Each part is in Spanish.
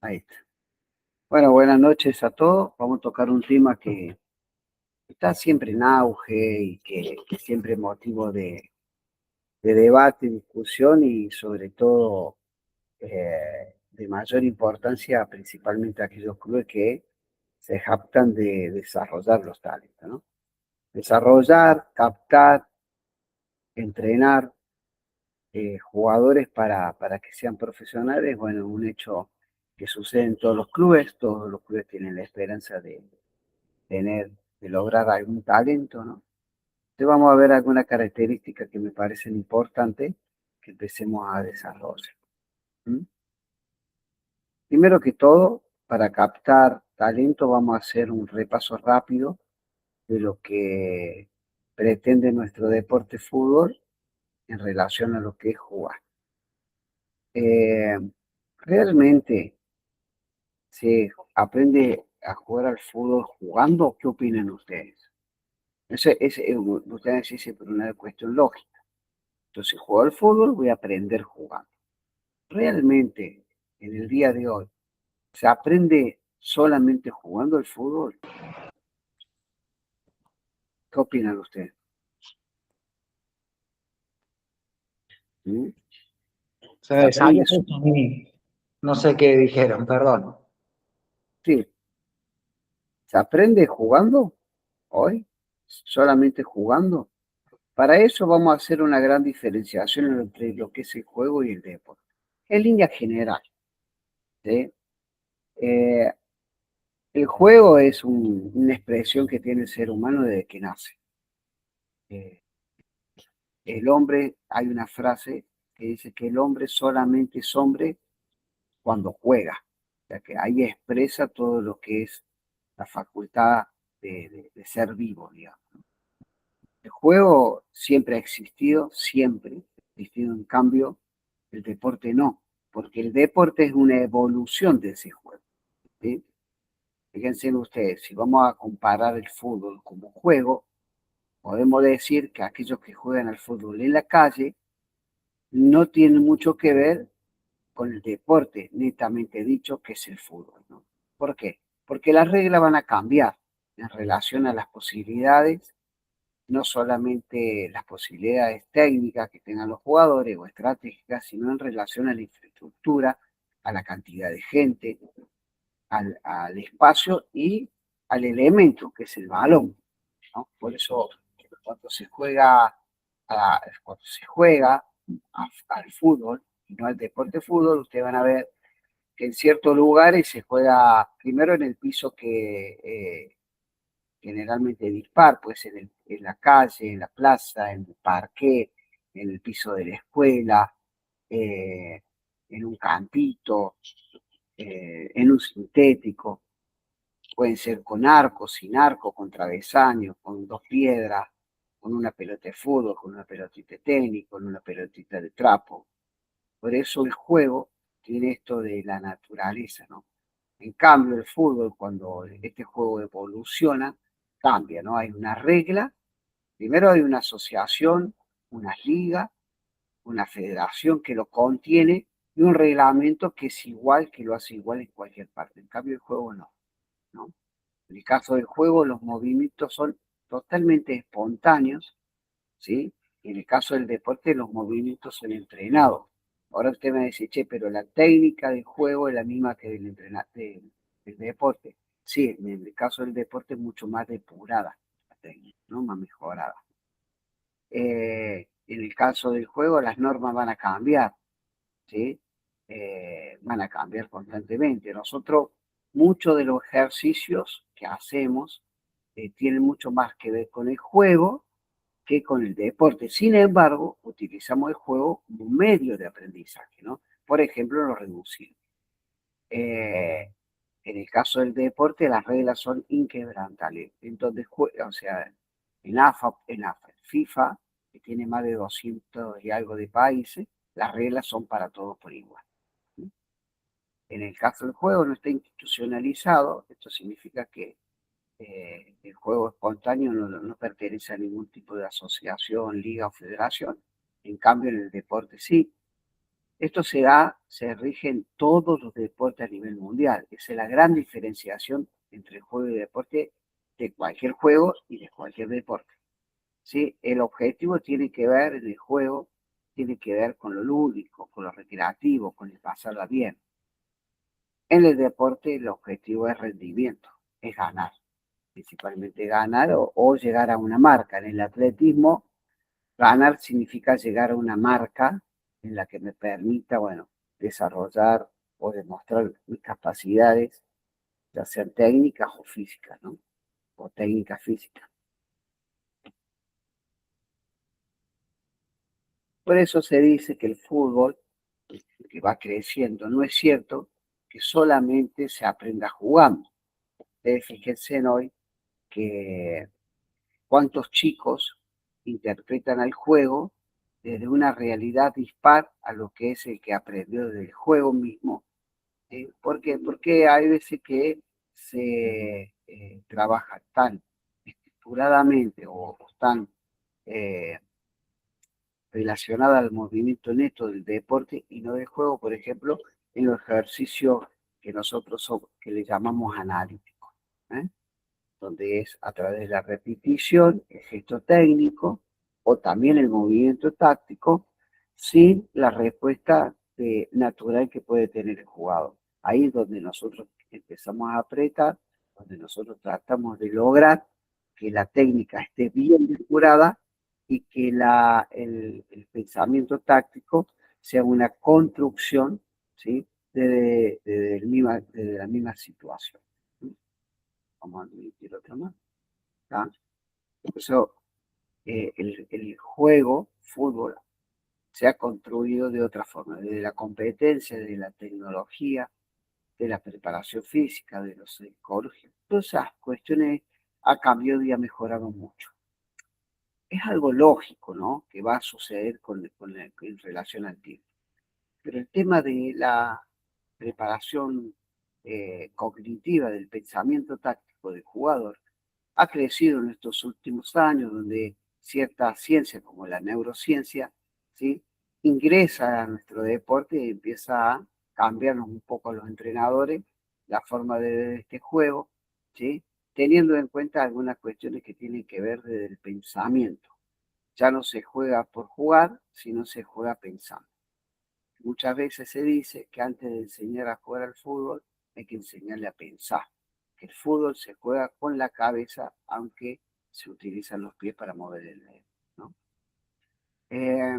Ahí está. Bueno, buenas noches a todos. Vamos a tocar un tema que está siempre en auge y que siempre es motivo de debate, discusión y sobre todo de mayor importancia, principalmente a aquellos clubes que se jactan de desarrollar los talentos, ¿no? Desarrollar, captar, entrenar jugadores para que sean profesionales, bueno, un hecho que sucede en todos los clubes tienen la esperanza de tener, de lograr algún talento, ¿no? Entonces vamos a ver algunas características que me parecen importantes que empecemos a desarrollar. ¿Mm? Primero que todo, para captar talento vamos a hacer un repaso rápido de lo que pretende nuestro deporte fútbol en relación a lo que es jugar. Eh, ¿Realmente se aprende a jugar al fútbol jugando? ¿Qué opinan ustedes? Ustedes dicen, pero una cuestión lógica. Entonces, juego al fútbol, voy a aprender jugando. Realmente, en el día de hoy, ¿se aprende solamente jugando al fútbol? ¿Qué opinan ustedes? ¿Mm? ¿Se Se salió aprende, justo a mí. No sé qué dijeron, perdón. sí, ¿se aprende jugando hoy? ¿Solamente jugando? Para eso vamos a hacer una gran diferenciación entre lo que es el juego y el deporte. En línea general, ¿sí? Eh, el juego es una expresión que tiene el ser humano desde que nace. Eh, el hombre, hay una frase que dice que el hombre solamente es hombre cuando juega. O sea que ahí expresa todo lo que es la facultad de ser vivo, digamos. El juego siempre ha existido, en cambio, el deporte no, porque el deporte es una evolución de ese juego. ¿Sí? Fíjense ustedes, si vamos a comparar el fútbol como juego, podemos decir que aquellos que juegan al fútbol en la calle no tienen mucho que ver con el deporte, netamente dicho, que es el fútbol, ¿no? ¿Por qué? Porque las reglas van a cambiar en relación a las posibilidades, no solamente las posibilidades técnicas que tengan los jugadores o estratégicas, sino en relación a la infraestructura, a la cantidad de gente, al espacio y al elemento que es el balón, ¿no? Por eso, cuando se juega, cuando se juega al fútbol y no al deporte fútbol, ustedes van a ver que en ciertos lugares se juega primero en el piso que generalmente dispar, puede ser en la calle, en la plaza, en el parque, en el piso de la escuela, eh, en un campito, en un sintético. Pueden ser con arco, sin arco, con travesaños, con dos piedras, con una pelota de fútbol, con una pelotita de tenis, con una pelotita de trapo. Por eso el juego tiene esto de la naturaleza, ¿no? En cambio, el fútbol, cuando este juego evoluciona, cambia, ¿no? Hay una regla, primero hay una asociación, una liga, una federación que lo contiene y un reglamento que es igual, que lo hace igual en cualquier parte. En cambio, el juego no, ¿no? En el caso del juego, los movimientos son totalmente espontáneos, ¿sí? Y en el caso del deporte, los movimientos son entrenados. Ahora usted me dice, che, pero la técnica del juego es la misma que del deporte. Sí, en el caso del deporte es mucho más depurada la técnica, ¿no? Más mejorada. En el caso del juego, las normas van a cambiar, ¿sí? Van a cambiar constantemente. Nosotros, muchos de los ejercicios que hacemos tienen mucho más que ver con el juego que con el deporte. Sin embargo, utilizamos el juego como un medio de aprendizaje, ¿no? Por ejemplo, lo reducido. Eh, en el caso del deporte, las reglas son inquebrantables. Entonces, o sea, en FIFA, que tiene más de 200 y algo de países, las reglas son para todos por igual. En el caso del juego no está institucionalizado, esto significa que el juego espontáneo no pertenece a ningún tipo de asociación, liga o federación. En cambio, en el deporte sí. Esto se rige en todos los deportes a nivel mundial. Esa es la gran diferenciación entre el juego y deporte de cualquier juego y de cualquier deporte. ¿Sí? El objetivo tiene que ver en el juego, tiene que ver con lo lúdico, con lo recreativo, con el pasarla bien. En el deporte el objetivo es rendimiento, es ganar, principalmente ganar o llegar a una marca. En el atletismo, ganar significa llegar a una marca en la que me permita, bueno, desarrollar o demostrar mis capacidades, ya sean técnicas o físicas, ¿no? O técnicas físicas. Por eso se dice que el fútbol, que va creciendo, no es cierto que solamente se aprenda jugando. Fíjense en hoy que cuántos chicos interpretan al juego desde una realidad dispar a lo que es el que aprendió del juego mismo. ¿Por qué? Porque hay veces que se trabaja tan estructuradamente o tan eh, relacionada al movimiento neto del deporte y no del juego, por ejemplo, en los ejercicios que nosotros que le llamamos analíticos, ¿eh? Donde es a través de la repetición, el gesto técnico o también el movimiento táctico, sin la respuesta natural que puede tener el jugador. Ahí es donde nosotros empezamos a apretar, donde nosotros tratamos de lograr que la técnica esté bien depurada y que el pensamiento táctico sea una construcción, ¿sí? Desde la misma situación. Vamos a admitir otra más. ¿Tá? Por eso el juego, fútbol, se ha construido de otra forma, desde la competencia, de la tecnología, de la preparación física, de los psicológicos. Todas esas cuestiones ha cambiado y ha mejorado mucho. Es algo lógico, ¿no? Que va a suceder en relación al tiempo. Pero el tema de la preparación cognitiva del pensamiento táctico del jugador ha crecido en estos últimos años, donde cierta ciencia como la neurociencia, ¿sí? Ingresa a nuestro deporte y empieza a cambiarnos un poco a los entrenadores la forma de ver este juego, ¿sí? Teniendo en cuenta algunas cuestiones que tienen que ver desde el pensamiento. Ya no se juega por jugar, sino se juega pensando. Muchas veces se dice que antes de enseñar a jugar al fútbol hay que enseñarle a pensar, que el fútbol se juega con la cabeza, aunque se utilizan los pies para mover el dedo, ¿no? Eh,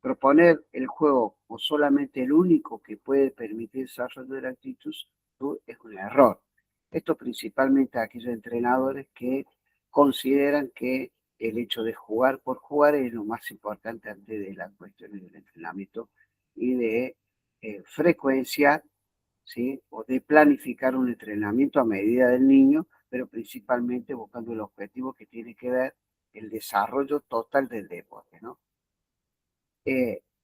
Proponer el juego como solamente el único que puede permitir el desarrollo de la actitud es un error. Esto principalmente a aquellos entrenadores que consideran que el hecho de jugar por jugar es lo más importante antes de las cuestiones del entrenamiento y de frecuenciar, ¿sí? O de planificar un entrenamiento a medida del niño, pero principalmente buscando el objetivo que tiene que ver el desarrollo total del deporte, ¿no?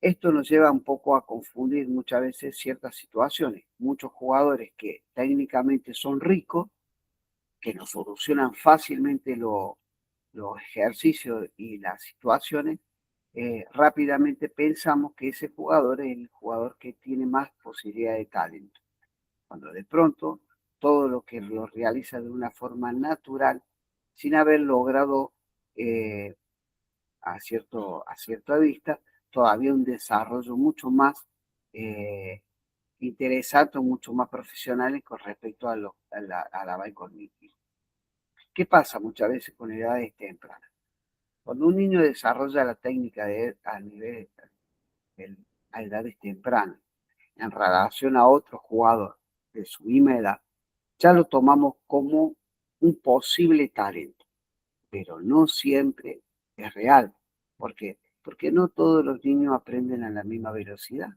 Esto nos lleva un poco a confundir muchas veces ciertas situaciones. Muchos jugadores que técnicamente son ricos, que nos solucionan fácilmente los ejercicios y las situaciones, rápidamente pensamos que ese jugador es el jugador que tiene más posibilidad de talento. Cuando de pronto todo lo que lo realiza de una forma natural, sin haber logrado eh, a cierta vista, todavía un desarrollo mucho más interesante, mucho más profesional con respecto a la base cognitiva. ¿Qué pasa muchas veces con edades tempranas? Cuando un niño desarrolla la técnica a nivel a edades tempranas, en relación a otro jugador de su misma edad, ya lo tomamos como un posible talento, pero no siempre es real. ¿Por qué? Porque no todos los niños aprenden a la misma velocidad.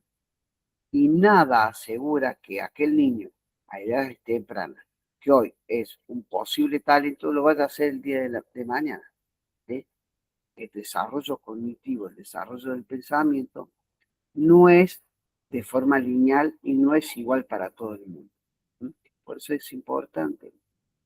Y nada asegura que aquel niño a edades tempranas, que hoy es un posible talento, lo vaya a hacer el día de mañana. ¿Sí? El desarrollo cognitivo, el desarrollo del pensamiento, no es de forma lineal y no es igual para todo el mundo. ¿Sí? Por eso es importante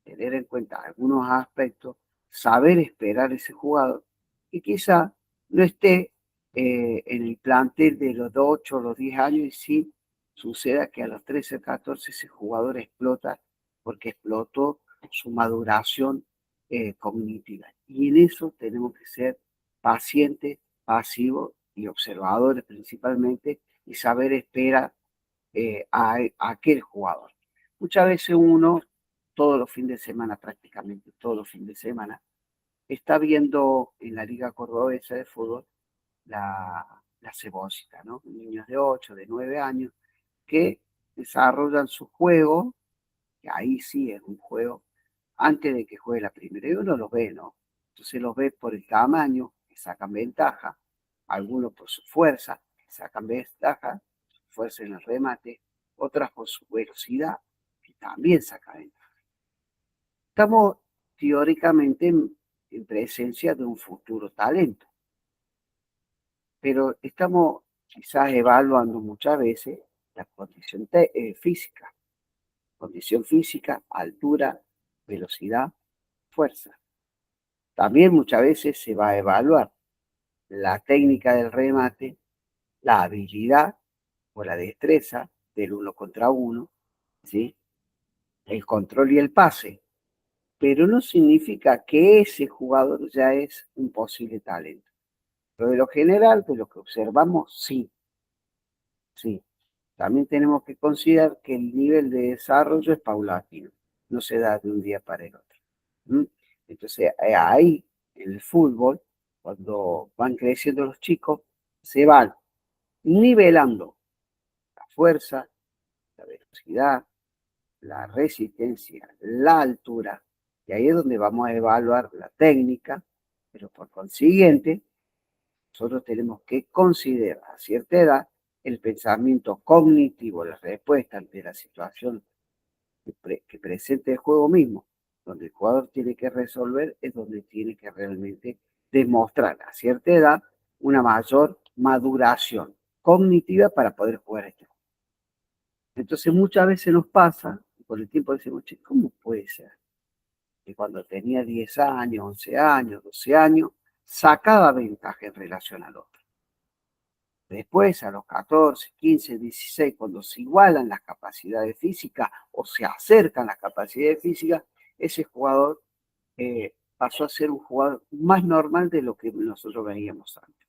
tener en cuenta algunos aspectos, saber esperar ese jugador y quizá no esté en el plantel de los 8 o los 10 años y sí suceda que a los 13 o 14 ese jugador explota porque explotó su maduración cognitiva. Y en eso tenemos que ser pacientes, pasivos y observadores principalmente y saber esperar a aquel jugador. Muchas veces uno, todos los fines de semana, prácticamente todos los fines de semana, está viendo en la Liga Cordobesa de Fútbol la cebollita, ¿no? Niños de 8, de 9 años que desarrollan su juego, que ahí sí es un juego, antes de que juegue la primera. Y uno los ve, ¿no? Entonces los ve por el tamaño, que sacan ventaja, algunos por su fuerza, que sacan ventaja, su fuerza en el remate, otras por su velocidad, que también sacan ventaja. Estamos teóricamente en presencia de un futuro talento, pero estamos quizás evaluando muchas veces la física. Condición física, altura, velocidad, fuerza. También muchas veces se va a evaluar la técnica del remate, la habilidad o la destreza del uno contra uno, ¿sí? El control y el pase. Pero no significa que ese jugador ya es un posible talento. Pero de lo general, de lo que observamos, sí, sí. También tenemos que considerar que el nivel de desarrollo es paulatino, no se da de un día para el otro. ¿Mm? Entonces, ahí, en el fútbol, cuando van creciendo los chicos, se van nivelando la fuerza, la velocidad, la resistencia, la altura, y ahí es donde vamos a evaluar la técnica, pero por consiguiente, nosotros tenemos que considerar a cierta edad el pensamiento cognitivo, la respuesta ante la situación que presente el juego mismo, donde el jugador tiene que resolver, es donde tiene que realmente demostrar a cierta edad una mayor maduración cognitiva para poder jugar este juego. Entonces muchas veces nos pasa, y con el tiempo decimos, che, ¿cómo puede ser que cuando tenía 10 años, 11 años, 12 años, sacaba ventaja en relación al otro? Después, a los 14, 15, 16, cuando se igualan las capacidades físicas o se acercan las capacidades físicas, ese jugador pasó a ser un jugador más normal de lo que nosotros veíamos antes.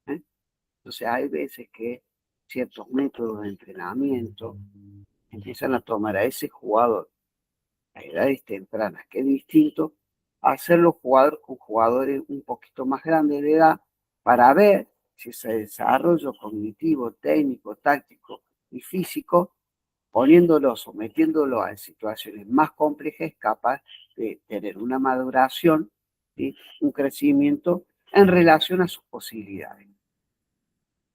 ¿Eh? Entonces, hay veces que ciertos métodos de entrenamiento empiezan a tomar a ese jugador a edades tempranas, que es distinto a hacerlo jugador con jugadores un poquito más grandes de edad para ver si ese desarrollo cognitivo, técnico, táctico y físico, poniéndolo, sometiéndolo a situaciones más complejas, es capaz de tener una maduración, ¿sí? Un crecimiento en relación a sus posibilidades.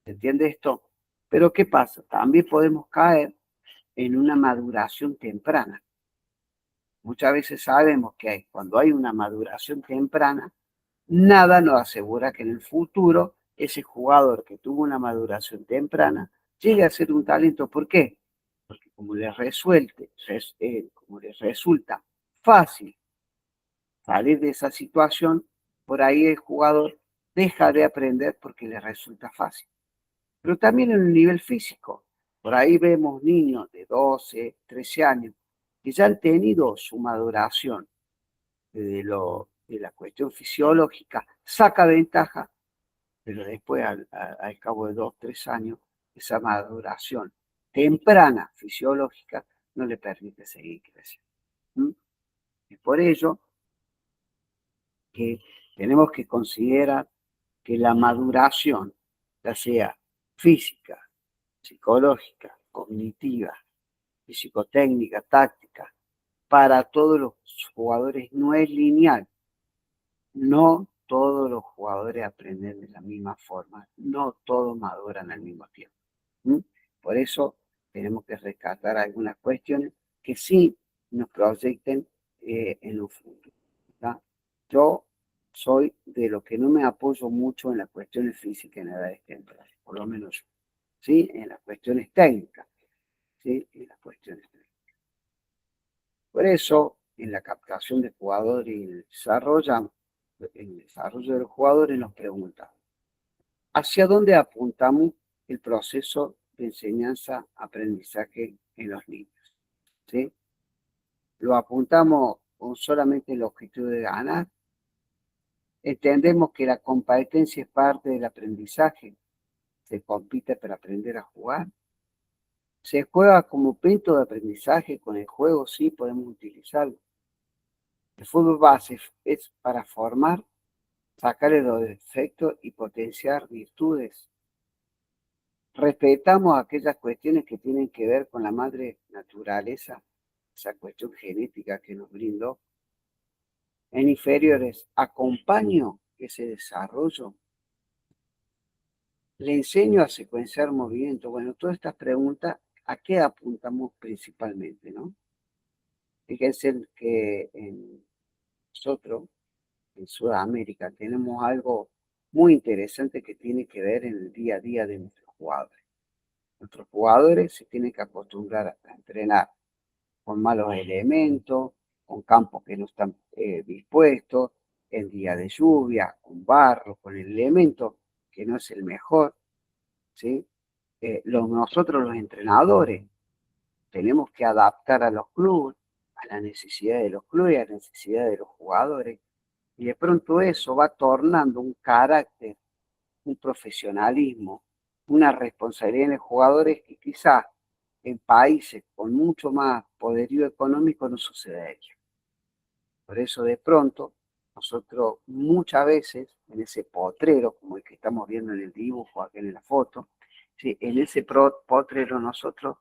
¿Se entiende esto? Pero ¿qué pasa? También podemos caer en una maduración temprana. Muchas veces sabemos que cuando hay una maduración temprana, nada nos asegura que en el futuro ese jugador que tuvo una maduración temprana llegue a ser un talento. ¿Por qué? Porque como les resulta fácil salir de esa situación, por ahí el jugador deja de aprender porque le resulta fácil. Pero también en el nivel físico. Por ahí vemos niños de 12, 13 años que ya han tenido su maduración de la cuestión fisiológica, saca ventaja, pero después al cabo de 2, 3 años, esa maduración temprana fisiológica no le permite seguir creciendo. ¿Mm? Es por ello que tenemos que considerar que la maduración, ya sea física, psicológica, cognitiva, psicotécnica, táctica, para todos los jugadores no es lineal. No todos los jugadores aprenden de la misma forma, no todos maduran al mismo tiempo. ¿Mm? Por eso tenemos que rescatar algunas cuestiones que sí nos proyecten en un futuro. ¿Tá? Yo soy de lo que no me apoyo mucho en las cuestiones físicas en edades tempranas, por lo menos yo, ¿sí? En las cuestiones técnicas, ¿sí? En las cuestiones técnicas. Por eso, en la captación de jugadores y en el desarrollo de los jugadores nos preguntamos, ¿Hacia dónde apuntamos el proceso de enseñanza-aprendizaje en los niños? ¿Sí? ¿Lo apuntamos con solamente el objetivo de ganar? Entendemos que la competencia es parte del aprendizaje. Se compite para aprender a jugar. Se juega como punto de aprendizaje. Con el juego sí podemos utilizarlo. El fútbol base es para formar, sacarle los defectos y potenciar virtudes. Respetamos aquellas cuestiones que tienen que ver con la madre naturaleza, esa cuestión genética que nos brindó. En inferiores, acompaño ese desarrollo. Le enseño a secuenciar movimientos. Bueno, todas estas preguntas, ¿a qué apuntamos principalmente, no? Fíjense que nosotros, en Sudamérica, tenemos algo muy interesante que tiene que ver en el día a día de nuestros jugadores. Nuestros jugadores se tienen que acostumbrar a entrenar con malos elementos, con campos que no están dispuestos, en día de lluvia, con barro, con el elemento que no es el mejor, ¿sí? Nosotros los entrenadores tenemos que adaptar a los clubes, a la necesidad de los clubes, a la necesidad de los jugadores, y de pronto eso va tornando un carácter, un profesionalismo, una responsabilidad en los jugadores que quizás en países con mucho más poderío económico no sucedería. Por eso de pronto nosotros muchas veces en ese potrero, como el que estamos viendo en el dibujo, aquí en la foto, ¿sí? En ese potrero nosotros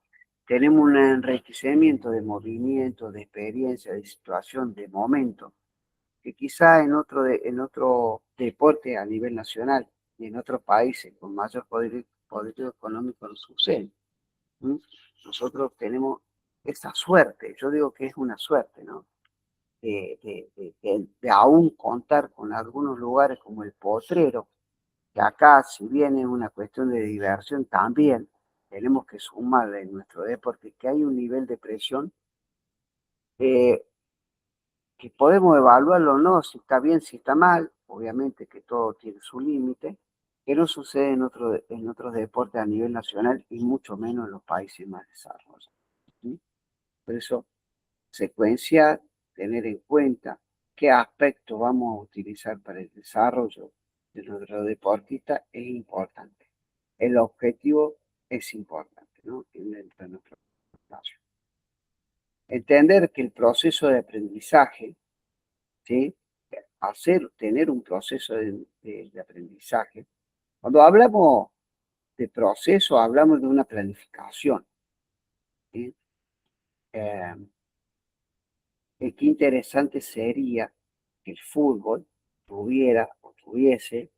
tenemos un enriquecimiento de movimiento, de experiencia, de situación, de momento, que quizá en otro deporte a nivel nacional y en otros países con mayor poderío económico no sucede. ¿Mm? Nosotros tenemos esa suerte, yo digo que es una suerte, ¿no? De aún contar con algunos lugares como el Potrero, que acá, si bien es una cuestión de diversión, también tenemos que sumarle en nuestro deporte que hay un nivel de presión eh, que podemos evaluarlo o no, si está bien, si está mal, obviamente que todo tiene su límite, que no sucede en otros deportes a nivel nacional y mucho menos en los países más desarrollados. ¿Sí? Por eso, secuenciar, tener en cuenta qué aspectos vamos a utilizar para el desarrollo de nuestro deportista es importante. El objetivo es importante, ¿no? Dentro de nuestro espacio. Entender que el proceso de aprendizaje, ¿sí? Tener un proceso de aprendizaje. Cuando hablamos de proceso, hablamos de una planificación. ¿Sí? Eh, qué interesante sería que el fútbol tuviese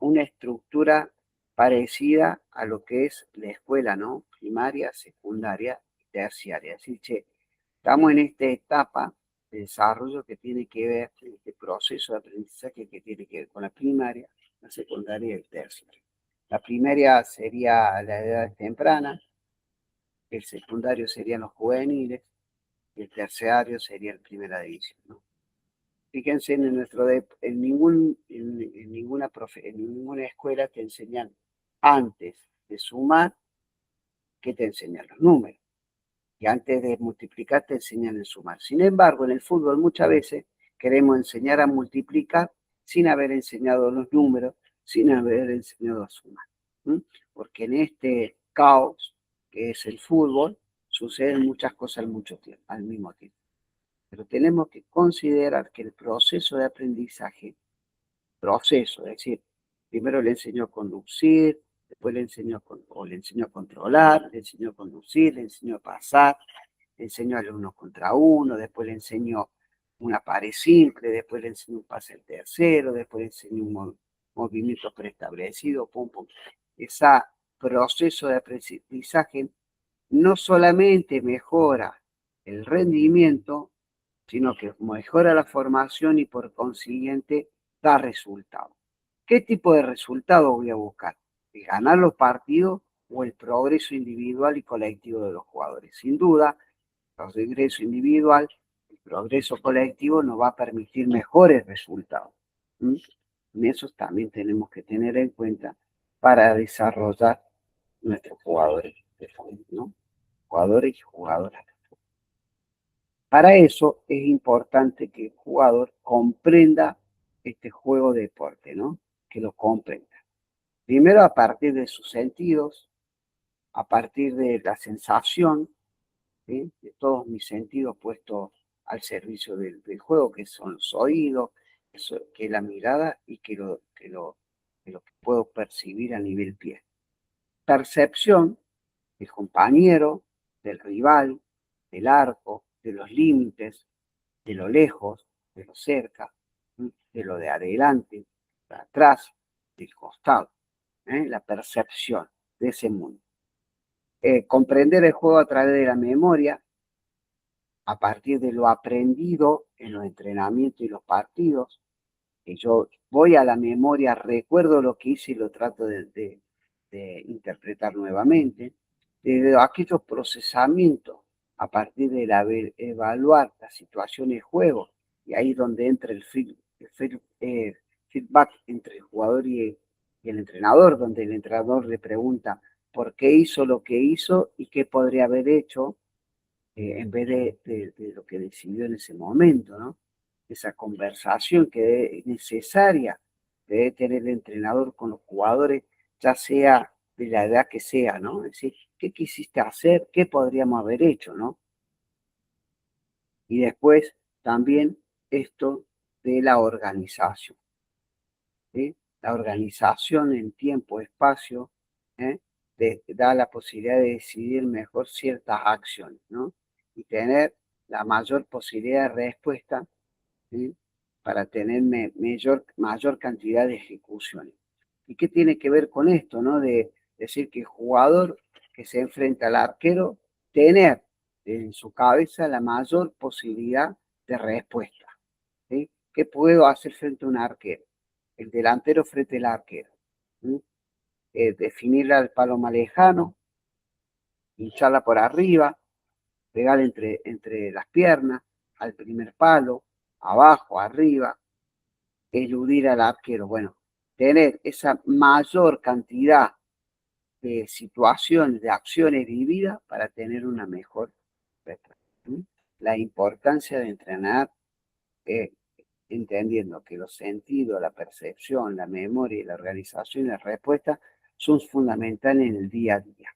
una estructura parecida a lo que es la escuela, ¿no? Primaria, secundaria y terciaria. Es decir, che, estamos en esta etapa de desarrollo que tiene que ver, este proceso de aprendizaje que tiene que ver con la primaria, la secundaria y el terciario. La primaria sería la edad temprana, el secundario serían los juveniles y el terciario sería el primera división, ¿no? Fíjense, en ninguna escuela te enseñan antes de sumar que te enseñan los números. Y antes de multiplicar te enseñan a sumar. Sin embargo, en el fútbol muchas veces queremos enseñar a multiplicar sin haber enseñado los números, sin haber enseñado a sumar. ¿Mm? Porque en este caos que es el fútbol, suceden muchas cosas al mismo tiempo. Pero tenemos que considerar que el proceso de aprendizaje, es decir, primero le enseño a conducir, después le enseño a controlar, le enseño a conducir, le enseño a pasar, le enseño al uno contra uno, después le enseño una pared simple, después le enseño un pase al tercero, después le enseño un movimiento preestablecido, pum, pum. Ese proceso de aprendizaje no solamente mejora el rendimiento, sino que mejora la formación y por consiguiente da resultados. ¿Qué tipo de resultado voy a buscar? ¿El ganar los partidos o el progreso individual y colectivo de los jugadores? Sin duda, el progreso individual, el progreso colectivo nos va a permitir mejores resultados. ¿Mm? en eso también tenemos que tener en cuenta para desarrollar nuestros jugadores de fútbol, ¿no? Jugadores y jugadoras. Para eso es importante que el jugador comprenda este juego de deporte, ¿no? Que lo comprenda. Primero a partir de sus sentidos, a partir de la sensación, ¿sí? De todos mis sentidos puestos al servicio del juego, que son los oídos, que la mirada y que lo que puedo percibir a nivel pie. Percepción del compañero, del rival, del arco, de los límites, de lo lejos, de lo cerca, de lo de adelante, de atrás, del costado, la percepción de ese mundo. Comprender el juego a través de la memoria, a partir de lo aprendido en los entrenamientos y los partidos, que yo voy a la memoria, recuerdo lo que hice y lo trato de interpretar nuevamente, de aquellos procesamientos a partir de evaluar las situaciones de juego, y ahí es donde entra el feedback entre el jugador y el entrenador, donde el entrenador le pregunta por qué hizo lo que hizo y qué podría haber hecho en vez de lo que decidió en ese momento, ¿no? Esa conversación que es necesaria debe tener el entrenador con los jugadores, ya sea de la edad que sea, ¿no? Es decir, ¿qué quisiste hacer? ¿Qué podríamos haber hecho, no? Y después también esto de la organización, ¿sí? La organización en tiempo, espacio, ¿eh? Da la posibilidad de decidir mejor ciertas acciones, ¿no? Y tener la mayor posibilidad de respuesta, ¿sí? Para tener mayor cantidad de ejecuciones. ¿Y qué tiene que ver con esto, no? De decir que el jugador que se enfrenta al arquero, tener en su cabeza la mayor posibilidad de respuesta, ¿sí? ¿Qué puedo hacer frente a un arquero? El delantero frente al arquero, ¿sí? Definir al palo más lejano, hincharla por arriba, pegar entre las piernas, al primer palo, abajo, arriba, eludir al arquero. Bueno, tener esa mayor cantidad de situaciones, de acciones vividas para tener una mejor respuesta. La importancia de entrenar, eh, entendiendo que los sentidos, la percepción, la memoria y la organización y la respuesta son fundamentales en el día a día.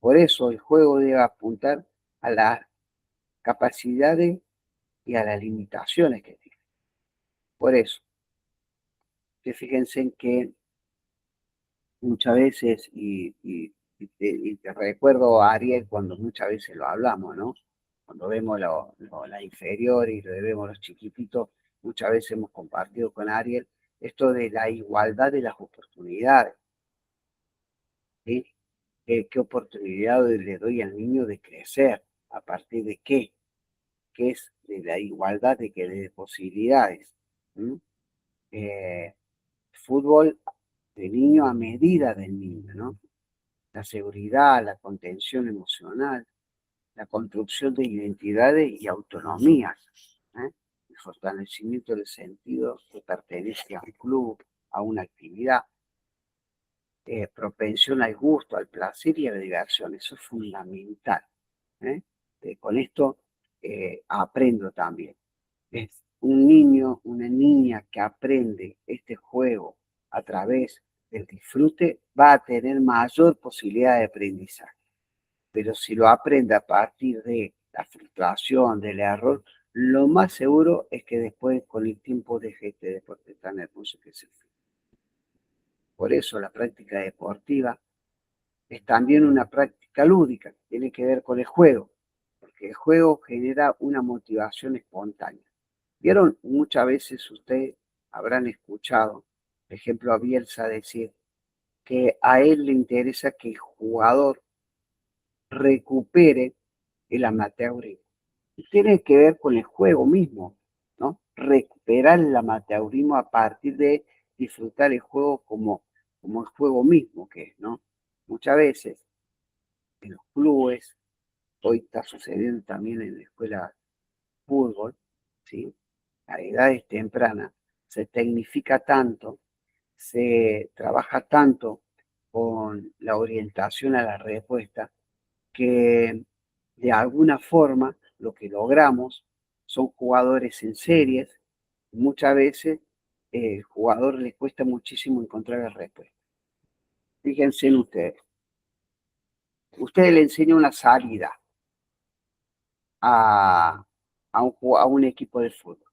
Por eso el juego debe apuntar a las capacidades y a las limitaciones que tiene. Por eso, que fíjense en que muchas veces, y te recuerdo a Ariel cuando muchas veces lo hablamos, ¿no? Cuando vemos la inferior y lo vemos los chiquititos, muchas veces hemos compartido con Ariel esto de la igualdad de las oportunidades, ¿sí? ¿Qué oportunidad le doy al niño de crecer? ¿A partir de qué? ¿Qué es de la igualdad de posibilidades? Fútbol de niño a medida del niño, ¿no? La seguridad, la contención emocional, la construcción de identidades y autonomías, ¿eh? El fortalecimiento del sentido de pertenencia a un club, a una actividad, propensión al gusto, al placer y a la diversión. Eso es fundamental, ¿eh? Con esto aprendo también. Es un niño, una niña que aprende este juego a través del disfrute va a tener mayor posibilidad de aprendizaje. Pero si lo aprende a partir de la frustración, del error, lo más seguro es que después con el tiempo deje este deporte tan hermoso que es el fútbol. Por eso la práctica deportiva es también una práctica lúdica, tiene que ver con el juego, porque el juego genera una motivación espontánea. ¿Vieron? Muchas veces ustedes habrán escuchado, por ejemplo, a Bielsa decir que a él le interesa que el jugador recupere el amateurismo. Y tiene que ver con el juego mismo, ¿no? Recuperar el amateurismo a partir de disfrutar el juego como el juego mismo que es, ¿no? Muchas veces en los clubes, hoy está sucediendo también en la escuela de fútbol, ¿sí? A edades tempranas, se tecnifica tanto, se trabaja tanto con la orientación a la respuesta, que de alguna forma lo que logramos son jugadores en series. Muchas veces el jugador le cuesta muchísimo encontrar la respuesta. Fíjense en ustedes. Usted le enseña una salida a, a un equipo de fútbol.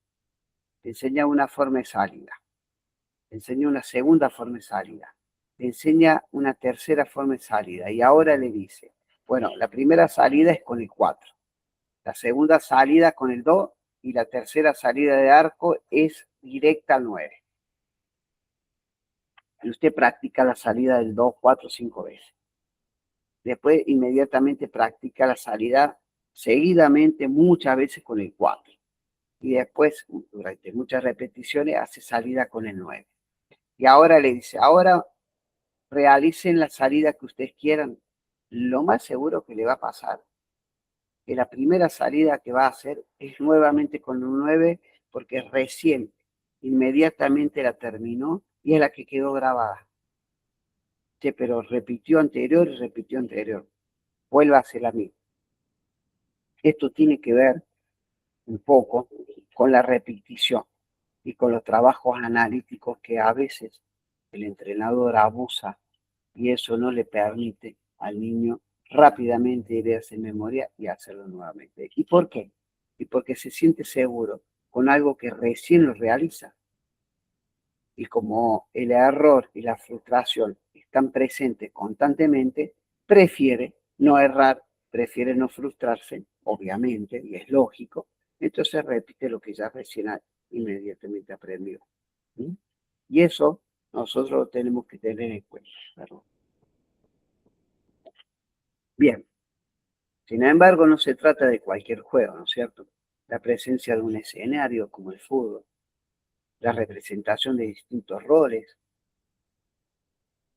Le enseña una forma de salida. Le enseña una segunda forma de salida. Le enseña una tercera forma de salida. Y ahora le dice, bueno, la primera salida es con el 4. La segunda salida con el 2 y la tercera salida de arco es directa al 9. Y usted practica la salida del 2, 4, 5 veces. Después inmediatamente practica la salida seguidamente muchas veces con el 4. Y después, durante muchas repeticiones, hace salida con el 9. Y ahora le dice, ahora realicen la salida que ustedes quieran. Lo más seguro que le va a pasar que la primera salida que va a hacer es nuevamente con un 9 porque recién, inmediatamente la terminó y es la que quedó grabada. Sí, pero repitió anterior y repitió anterior. Vuelva a hacer la misma. Esto tiene que ver un poco con la repetición y con los trabajos analíticos que a veces el entrenador abusa y eso no le permite al niño rápidamente idearse en memoria y hacerlo nuevamente. ¿Y por qué? Y porque se siente seguro con algo que recién lo realiza. Y como el error y la frustración están presentes constantemente, prefiere no errar, prefiere no frustrarse, obviamente, y es lógico. Entonces repite lo que ya recién inmediatamente aprendió. ¿Sí? Y eso nosotros lo tenemos que tener en cuenta. ¿Verdad? Bien, sin embargo, no se trata de cualquier juego, ¿no es cierto? La presencia de un escenario como el fútbol, la representación de distintos roles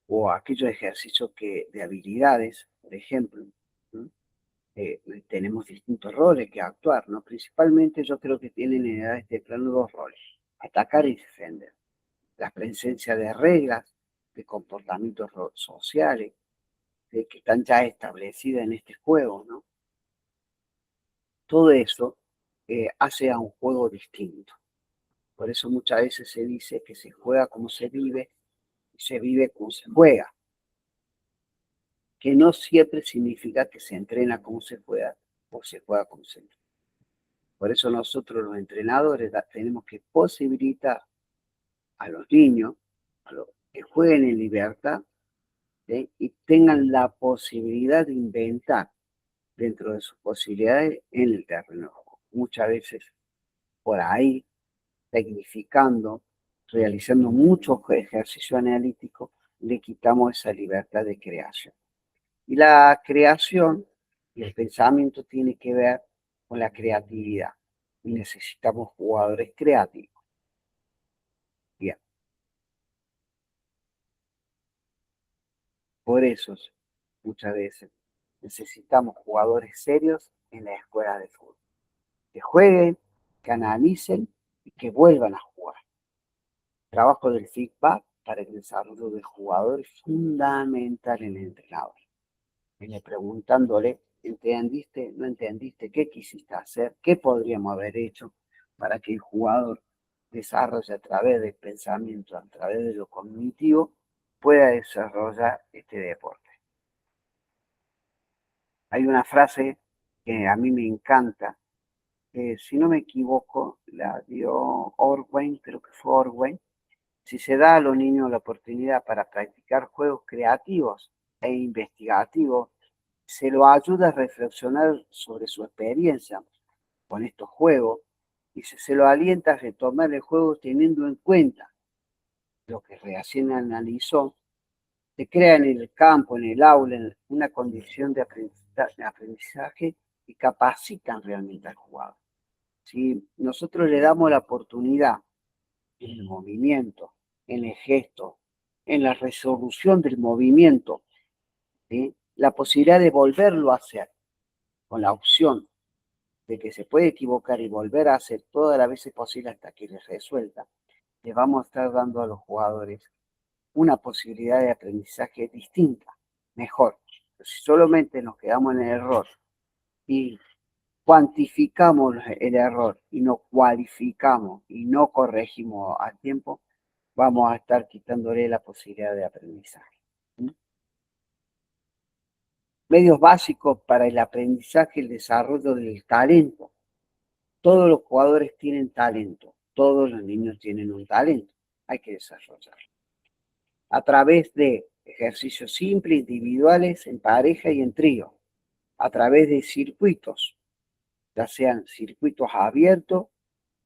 o aquellos ejercicios de habilidades, por ejemplo, ¿no? Tenemos distintos roles que actuar, ¿no? Principalmente yo creo que tienen en este plano dos roles, atacar y defender. La presencia de reglas, de comportamientos sociales, que están ya establecidas en este juego, ¿no? Todo eso hace a un juego distinto. Por eso muchas veces se dice que se juega como se vive y se vive como se juega, que no siempre significa que se entrena como se juega o se juega como se entrena. Por eso nosotros los entrenadores tenemos que posibilitar a los niños a los que jueguen en libertad, ¿sí? Y tengan la posibilidad de inventar dentro de sus posibilidades en el terreno de juego. Muchas veces por ahí tecnificando, realizando muchos ejercicios analíticos, le quitamos esa libertad de creación. Y la creación y el pensamiento tiene que ver con la creatividad. Y necesitamos jugadores creativos. Bien. Por eso, muchas veces, necesitamos jugadores serios en la escuela de fútbol. Que jueguen, que analicen y que vuelvan a jugar. Trabajo del feedback para el desarrollo del jugador es fundamental en el entrenador. Viene preguntándole, ¿entendiste? ¿No entendiste? ¿Qué quisiste hacer? ¿Qué podríamos haber hecho para que el jugador desarrolle a través del pensamiento, a través de lo cognitivo, pueda desarrollar este deporte? Hay una frase que a mí me encanta, que si no me equivoco, la dio Orwell, creo que fue Orwell. Si se da a los niños la oportunidad para practicar juegos creativos e investigativos, se lo ayuda a reflexionar sobre su experiencia con estos juegos y se lo alienta a retomar el juego teniendo en cuenta lo que recién analizó, se crea en el campo, en el aula, en una condición de aprendizaje y capacitan realmente al jugador. Si nosotros le damos la oportunidad en el movimiento, en el gesto, en la resolución del movimiento, ¿sí? La posibilidad de volverlo a hacer, con la opción de que se puede equivocar y volver a hacer todas las veces posible hasta que les resuelta. le vamos a estar dando a los jugadores una posibilidad de aprendizaje distinta, mejor. Si solamente nos quedamos en el error y cuantificamos el error y no cualificamos y no corregimos a tiempo, vamos a estar quitándole la posibilidad de aprendizaje. Medios básicos para el aprendizaje y el desarrollo del talento. Todos los jugadores tienen talento, todos los niños tienen un talento, hay que desarrollarlo. A través de ejercicios simples, individuales, en pareja y en trío, a través de circuitos, ya sean circuitos abiertos,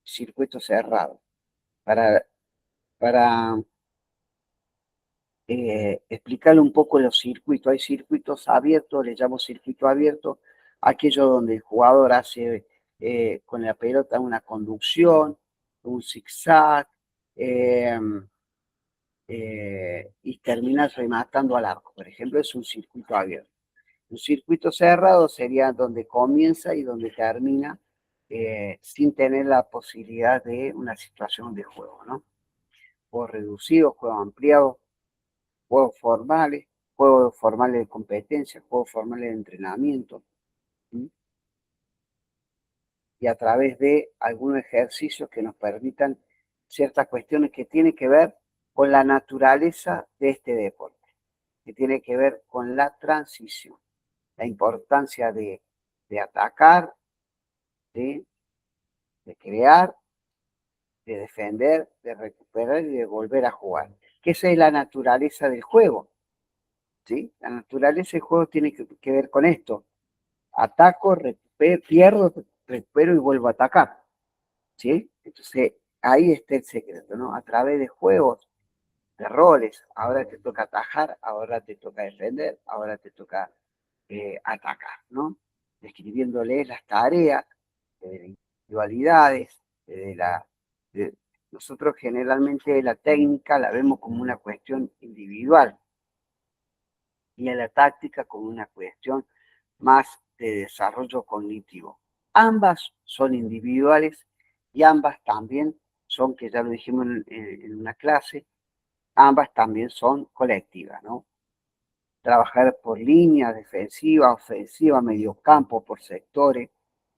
circuitos cerrados. Para explicarle un poco los circuitos, hay circuitos abiertos, le llamo circuito abierto, aquello donde el jugador hace con la pelota una conducción, un zigzag, eh, y termina rematando al arco. Por ejemplo, es un circuito abierto. Un circuito cerrado sería donde comienza y donde termina sin tener la posibilidad de una situación de juego, ¿no? Juego reducido, juego ampliado, juegos formales de competencia, juegos formales de entrenamiento, ¿sí? Y a través de algunos ejercicios que nos permitan ciertas cuestiones que tienen que ver con la naturaleza de este deporte, que tiene que ver con la transición, la importancia de atacar, de, de crear, de defender, de recuperar y de volver a jugar. Que esa es la naturaleza del juego, ¿sí? La naturaleza del juego tiene que ver con esto. Ataco, recupero, pierdo, recupero y vuelvo a atacar, ¿sí? Entonces, ahí está el secreto, ¿no? A través de juegos, de roles, ahora te toca atajar, ahora te toca defender, ahora te toca atacar, ¿no? Describiéndoles las tareas, individualidades, de la... de- nosotros generalmente la técnica la vemos como una cuestión individual y a la táctica como una cuestión más de desarrollo cognitivo. Ambas son individuales y ambas también son, que ya lo dijimos en una clase, ambas también son colectivas, ¿no? Trabajar por línea defensiva, ofensiva, medio campo, por sectores,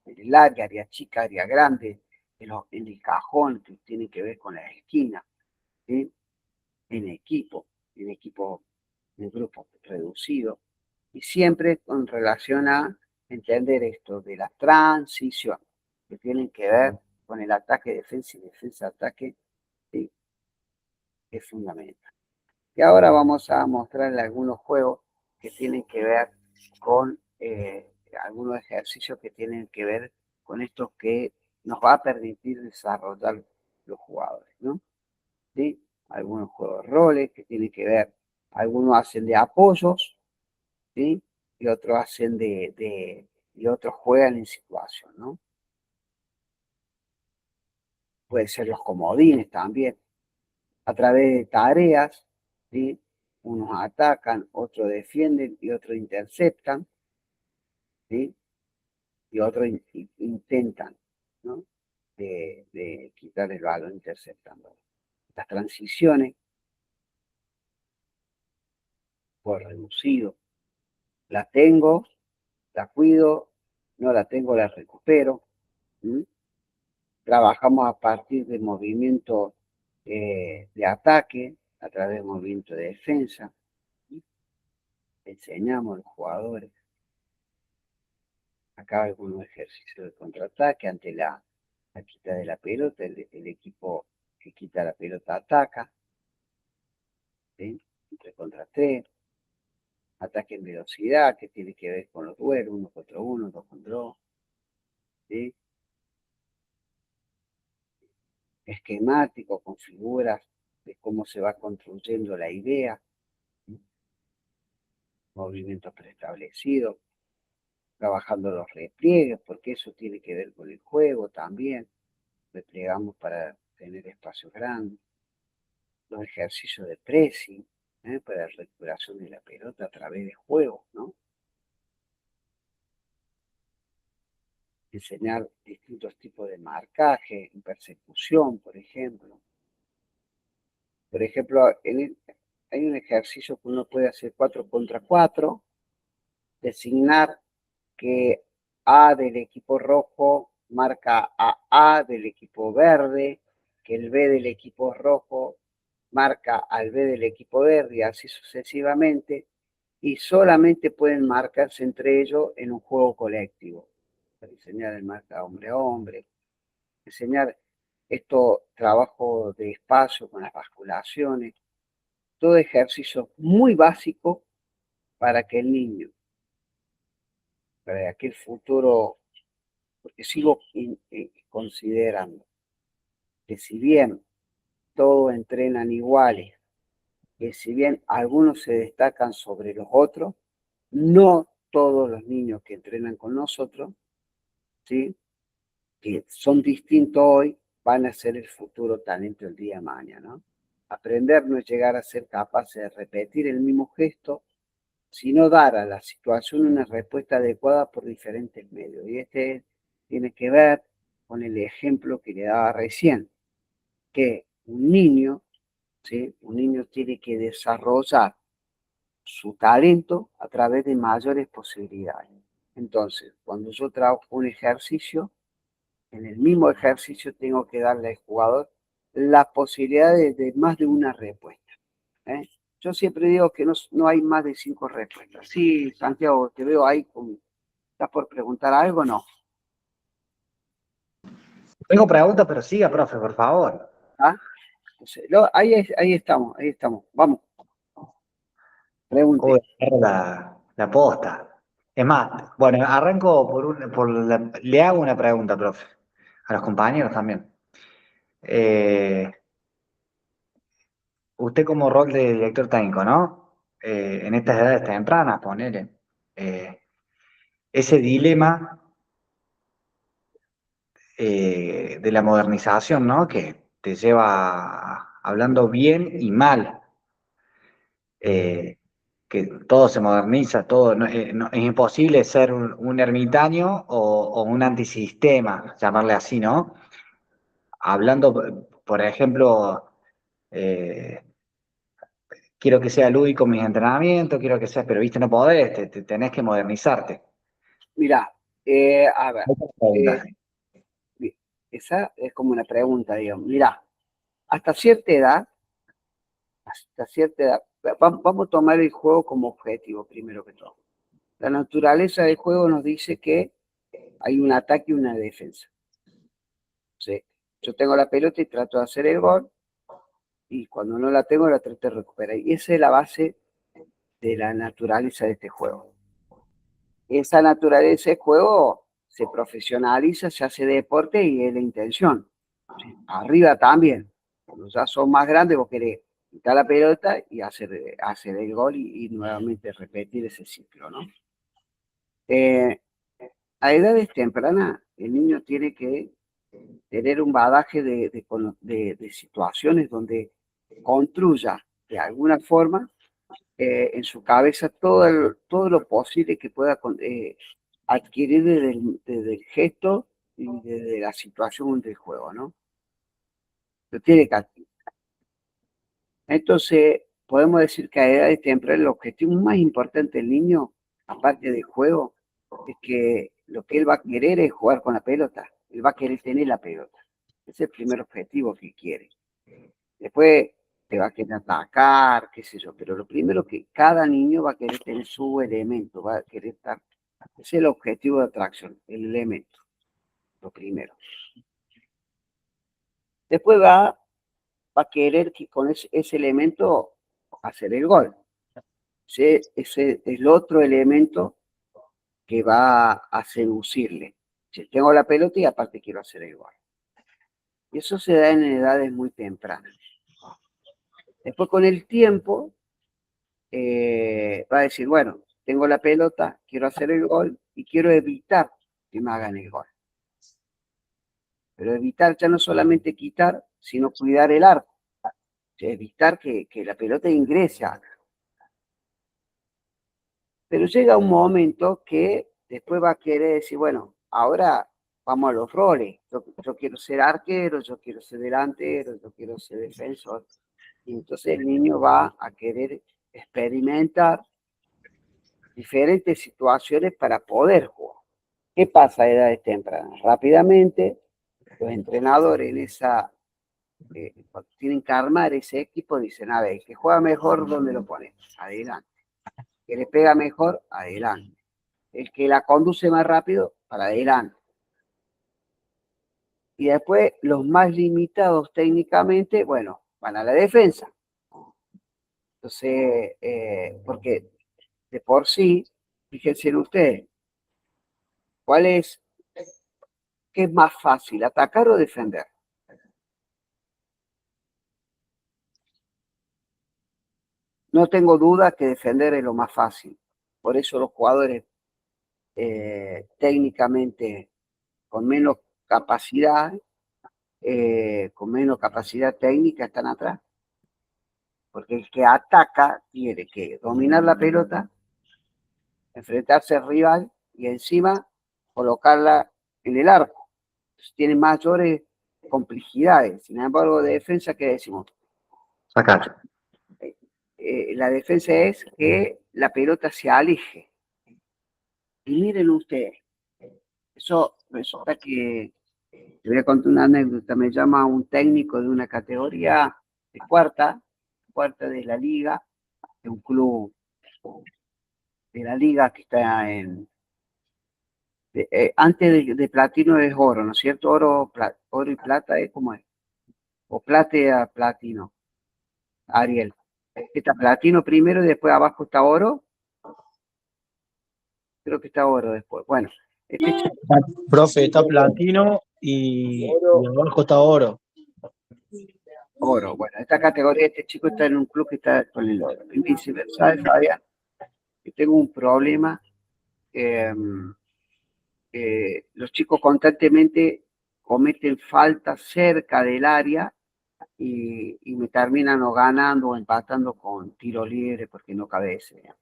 en el área chica, área grande, en el cajón, que tiene que ver con la esquina, ¿sí? En equipo, en grupo reducido, y siempre con relación a entender esto de la transición, que tienen que ver con el ataque, defensa y defensa-ataque, ¿sí? Es fundamental. Y ahora vamos a mostrarle algunos juegos que tienen que ver con algunos ejercicios que tienen que ver con esto que nos va a permitir desarrollar los jugadores, ¿no? ¿Sí? Algunos juegos de roles que tienen que ver, algunos hacen de apoyos, ¿sí? Y otros hacen y otros juegan en situación, ¿no? Puede ser los comodines también, a través de tareas, ¿sí? Unos atacan, otros defienden y otros interceptan, ¿sí? Y otros intentan, ¿no? De quitar el balón interceptando. Las transiciones, por reducido, la tengo, la cuido, no la tengo, la recupero. ¿Sí? Trabajamos a partir de movimientos de ataque, a través de movimiento de defensa. ¿Sí? Enseñamos a los jugadores. Acá algunos ejercicios de contraataque ante la quita de la pelota, el equipo que quita la pelota ataca, ¿sí? 3 contra 3, ataque en velocidad, que tiene que ver con los duelos, 1 contra 1, 2 contra 2, ¿sí? Esquemático, con figuras de cómo se va construyendo la idea, ¿sí? Movimientos preestablecidos, trabajando los repliegues, porque eso tiene que ver con el juego también, replegamos para tener espacios grandes, los ejercicios de pressing, para la recuperación de la pelota a través de juegos, ¿no? Enseñar distintos tipos de marcaje, en persecución, por ejemplo, Por ejemplo, hay un ejercicio que uno puede hacer 4 contra 4, designar que A del equipo rojo marca a A del equipo verde, que el B del equipo rojo marca al B del equipo verde y así sucesivamente, y solamente pueden marcarse entre ellos en un juego colectivo. Diseñar el marca hombre a hombre, enseñar esto, trabajo de espacio con las basculaciones, todo ejercicio muy básico para que el niño, para aquel futuro, porque sigo considerando que si bien todos entrenan iguales, que si bien algunos se destacan sobre los otros, no todos los niños que entrenan con nosotros, ¿sí?, que son distintos hoy, van a ser el futuro talento el día de mañana, ¿no? Aprender no es llegar a ser capaces de repetir el mismo gesto, sino dar a la situación una respuesta adecuada por diferentes medios. Y este tiene que ver con el ejemplo que le daba recién, que un niño, ¿sí?, un niño tiene que desarrollar su talento a través de mayores posibilidades. Entonces, cuando yo trabajo un ejercicio, en el mismo ejercicio tengo que darle al jugador las posibilidades de más de una respuesta, ¿eh? Yo siempre digo que no hay más de 5 respuestas. Sí, Santiago, te veo ahí, ¿estás por preguntar algo? No. Tengo preguntas, pero siga, profe, por favor. ¿Ah? Entonces, ahí estamos. Vamos, pregunte. Uy, la posta. Es más, bueno, arranco le hago una pregunta, profe, a los compañeros también. Eh, Usted como rol de director técnico, ¿no? En estas edades tempranas, ponele, eh, ese dilema de la modernización, ¿no? Que te lleva hablando bien y mal, eh, que todo se moderniza, todo, es imposible ser un ermitaño o un antisistema, llamarle así, ¿no? Hablando, por ejemplo, eh, quiero que sea lúdico mis entrenamientos, quiero que sea, pero viste, no podés, tenés que modernizarte. Mira, a ver, eh, esa es como una pregunta, digamos. Mira, hasta cierta edad, hasta cierta edad, vamos a tomar el juego como objetivo, primero que todo. La naturaleza del juego nos dice que hay un ataque y una defensa. ¿Sí? Yo tengo la pelota y trato de hacer el gol, y cuando no la tengo la trato de recuperar. Y esa es la base de la naturaleza de este juego. Esa naturaleza del juego se profesionaliza, se hace deporte y es la intención. ¿Sí? Arriba también. Cuando ya son más grandes, vos querés quitar la pelota y hacer el gol y nuevamente repetir ese ciclo, ¿no? A edades tempranas, el niño tiene que tener un bagaje de situaciones donde construya de alguna forma en su cabeza todo lo posible que pueda adquirir desde el gesto y desde la situación del juego, ¿no? Lo tiene que adquirir. Entonces, podemos decir que a edades tempranas el objetivo más importante del niño, aparte del juego, es que lo que él va a querer es jugar con la pelota. Él va a querer tener la pelota. Ese es el primer objetivo que quiere. Después te va a querer atacar, qué sé yo, pero lo primero que cada niño va a querer tener su elemento, va a querer estar. Ese es el objetivo de atracción, el elemento, lo primero. Después va a querer que con ese elemento hacer el gol. Ese es el otro elemento que va a seducirle. Si tengo la pelota y aparte quiero hacer el gol. Y eso se da en edades muy tempranas. Después con el tiempo va a decir, bueno, tengo la pelota, quiero hacer el gol y quiero evitar que me hagan el gol. Pero evitar ya no solamente quitar, sino cuidar el arco. O sea, evitar que la pelota ingrese. Pero llega un momento que después va a querer decir, bueno, ahora vamos a los roles. Yo quiero ser arquero, yo quiero ser delantero, yo quiero ser defensor. Y entonces el niño va a querer experimentar diferentes situaciones para poder jugar. ¿Qué pasa a edades tempranas? Rápidamente, los entrenadores en esa, cuando tienen que armar ese equipo, dicen, a ver, el que juega mejor, ¿dónde lo ponemos? Adelante. El que le pega mejor, adelante. El que la conduce más rápido, para adelante. Y después los más limitados técnicamente, bueno, van a la defensa. Entonces, porque de por sí, fíjense en ustedes, ¿cuál es, qué es más fácil, atacar o defender? No tengo duda que defender es lo más fácil. Por eso los jugadores técnicamente con menos capacidad técnica están atrás. Porque el que ataca tiene que dominar la pelota, enfrentarse al rival y encima colocarla en el arco. Entonces, tiene mayores complejidades. Sin embargo, de defensa, ¿qué decimos? Sacar. La defensa es que la pelota se aleje. Y miren ustedes, eso resulta que, te voy a contar una anécdota, me llama un técnico de una categoría de cuarta de la liga, de un club de la liga que está antes de platino es oro, ¿no es cierto? Oro y plata es como es, o plata a platino, Ariel. Está platino primero y después abajo está oro, creo que está oro después. Bueno, este chico, Profe, está platino y oro, abajo está oro. oro. Bueno, esta categoría, este chico está en un club que está con el oro. Y me dice, ¿sabes, Fabián? Que tengo un problema. eh, los chicos constantemente cometen faltas cerca del área y me terminan o ganando o empatando con tiro libre porque no cabecea.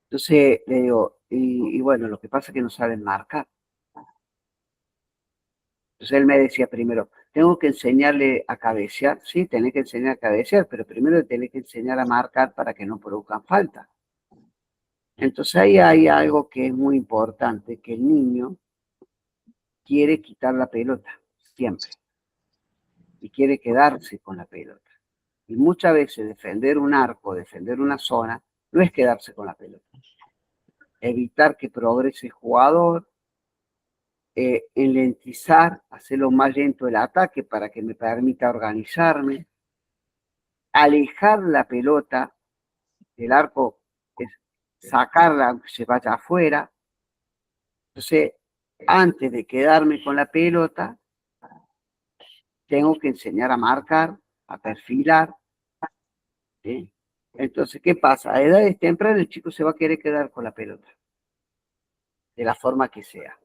Entonces le digo, y bueno, lo que pasa es que no saben marcar. Entonces él me decía primero, tengo que enseñarle a cabecear, sí, tenés que enseñar a cabecear, pero primero tenés que enseñar a marcar para que no produzcan falta. Entonces ahí hay algo que es muy importante, que el niño quiere quitar la pelota, siempre, y quiere quedarse con la pelota. Y muchas veces defender un arco, defender una zona, no es quedarse con la pelota. Evitar que progrese el jugador, enlentizar, hacerlo más lento el ataque para que me permita organizarme, alejar la pelota del arco, es sacarla aunque se vaya afuera. Entonces, antes de quedarme con la pelota, tengo que enseñar a marcar, a perfilar, ¿sí? Entonces, ¿qué pasa? A edades tempranas el chico se va a querer quedar con la pelota, de la forma que sea.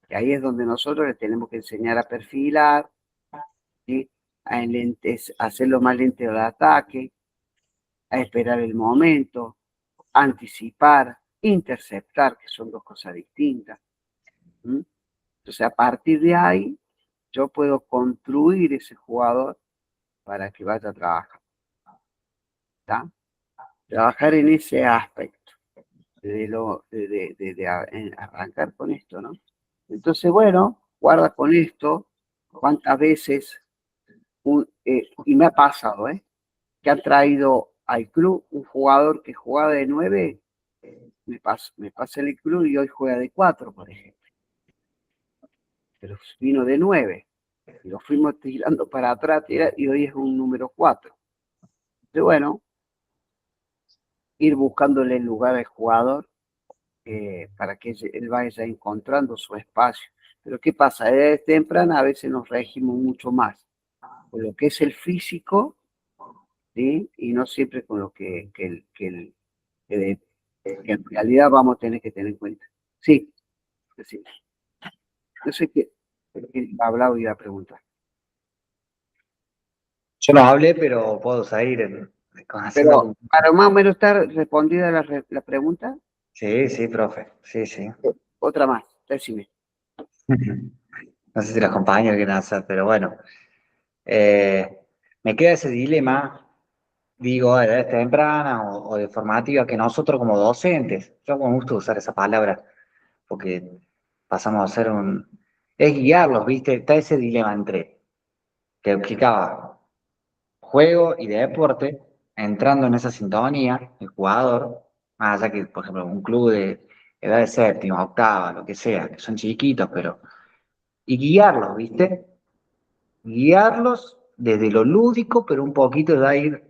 Y ahí es donde nosotros le tenemos que enseñar a perfilar, ¿sí? A hacerlo más lento el ataque, a esperar el momento, anticipar, interceptar, que son dos cosas distintas. ¿Mm? Entonces, a partir de ahí, yo puedo construir ese jugador para que vaya a trabajar. ¿Tá? Trabajar en ese aspecto, en arrancar con esto, ¿no? Entonces, bueno, guarda con esto, cuántas veces, y me ha pasado, que han traído al club un jugador que jugaba de 9, me pasa en el club y hoy juega de 4, por ejemplo. Pero vino de 9, y lo fuimos tirando para atrás y hoy es un número 4. Entonces, bueno, ir buscándole el lugar al jugador para que él vaya encontrando su espacio. Pero ¿qué pasa? Desde temprana a veces nos regimos mucho más con lo que es el físico, ¿sí? Y no siempre con lo que en realidad vamos a tener que tener en cuenta. Sí, sí. No sé qué hablado y iba a preguntar. Yo no hablé, pero puedo seguir haciendo. Pero para más o menos estar respondida la pregunta, Sí, sí, profe. Sí, sí. otra más, decime. No sé si los compañeros quieren hacer, pero bueno. Eh, me queda ese dilema, digo, de edades tempranas o de formativa, que nosotros como docentes, yo me gusta usar esa palabra, porque pasamos a ser es guiarlos, ¿viste? Está ese dilema entre, que explicaba, juego y deporte, entrando en esa sintonía, el jugador, más allá que, por ejemplo, un club de edad de séptima, octava, lo que sea, que son chiquitos, pero, y guiarlos, ¿viste? Guiarlos desde lo lúdico, pero un poquito de ir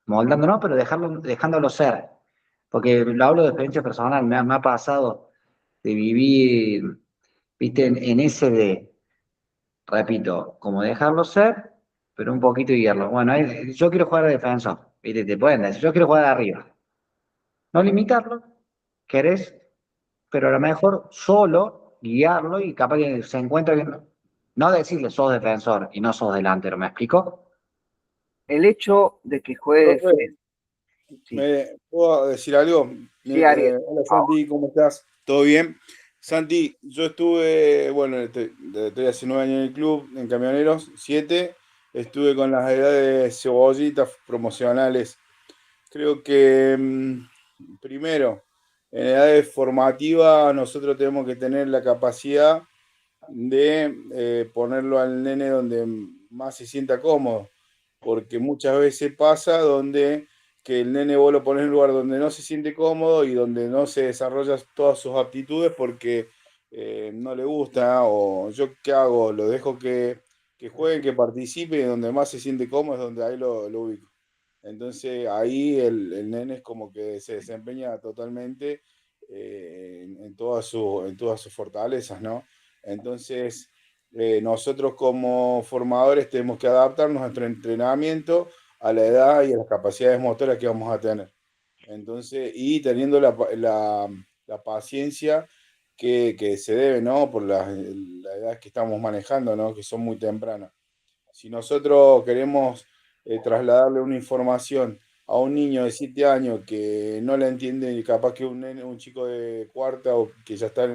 moldándonos, pero dejándolo ser. Porque lo hablo de experiencia personal, me ha pasado de vivir, ¿viste? En ese de, repito, como dejarlo ser, pero un poquito guiarlo. Bueno, yo quiero jugar de defensor, ¿viste? Te pueden decir, yo quiero jugar de arriba. No limitarlo, querés, pero a lo mejor solo guiarlo y capaz que se encuentra bien. No decirle sos defensor y no sos delantero, ¿me explico? El hecho de que juegue Profe, defensa, sí, ¿me puedo decir algo? sí, Ariel, Hola Santi, ¿cómo estás? ¿Todo bien? Santi, yo estuve, bueno, estoy hace 9 años en el club, en Camioneros, 7. Estuve con las edades cebollitas promocionales. Creo que, primero, en edades formativas nosotros tenemos que tener la capacidad de ponerlo al nene donde más se sienta cómodo, porque muchas veces pasa donde que el nene vos lo pones en un lugar donde no se siente cómodo y donde no se desarrolla todas sus aptitudes porque no le gusta, o yo qué hago, lo dejo que juegue, que participe, y donde más se siente cómodo es donde ahí lo ubico. Entonces ahí el nene es como que se desempeña totalmente en todas sus fortalezas, ¿no? Entonces, nosotros como formadores tenemos que adaptar nuestro entrenamiento a la edad y a las capacidades motoras que vamos a tener. Entonces, y teniendo la paciencia que se debe, ¿no? Por la edad que estamos manejando, ¿no? Que son muy tempranas. Si nosotros queremos trasladarle una información a un niño de 7 años que no la entiende, y capaz que un chico de cuarta o que ya está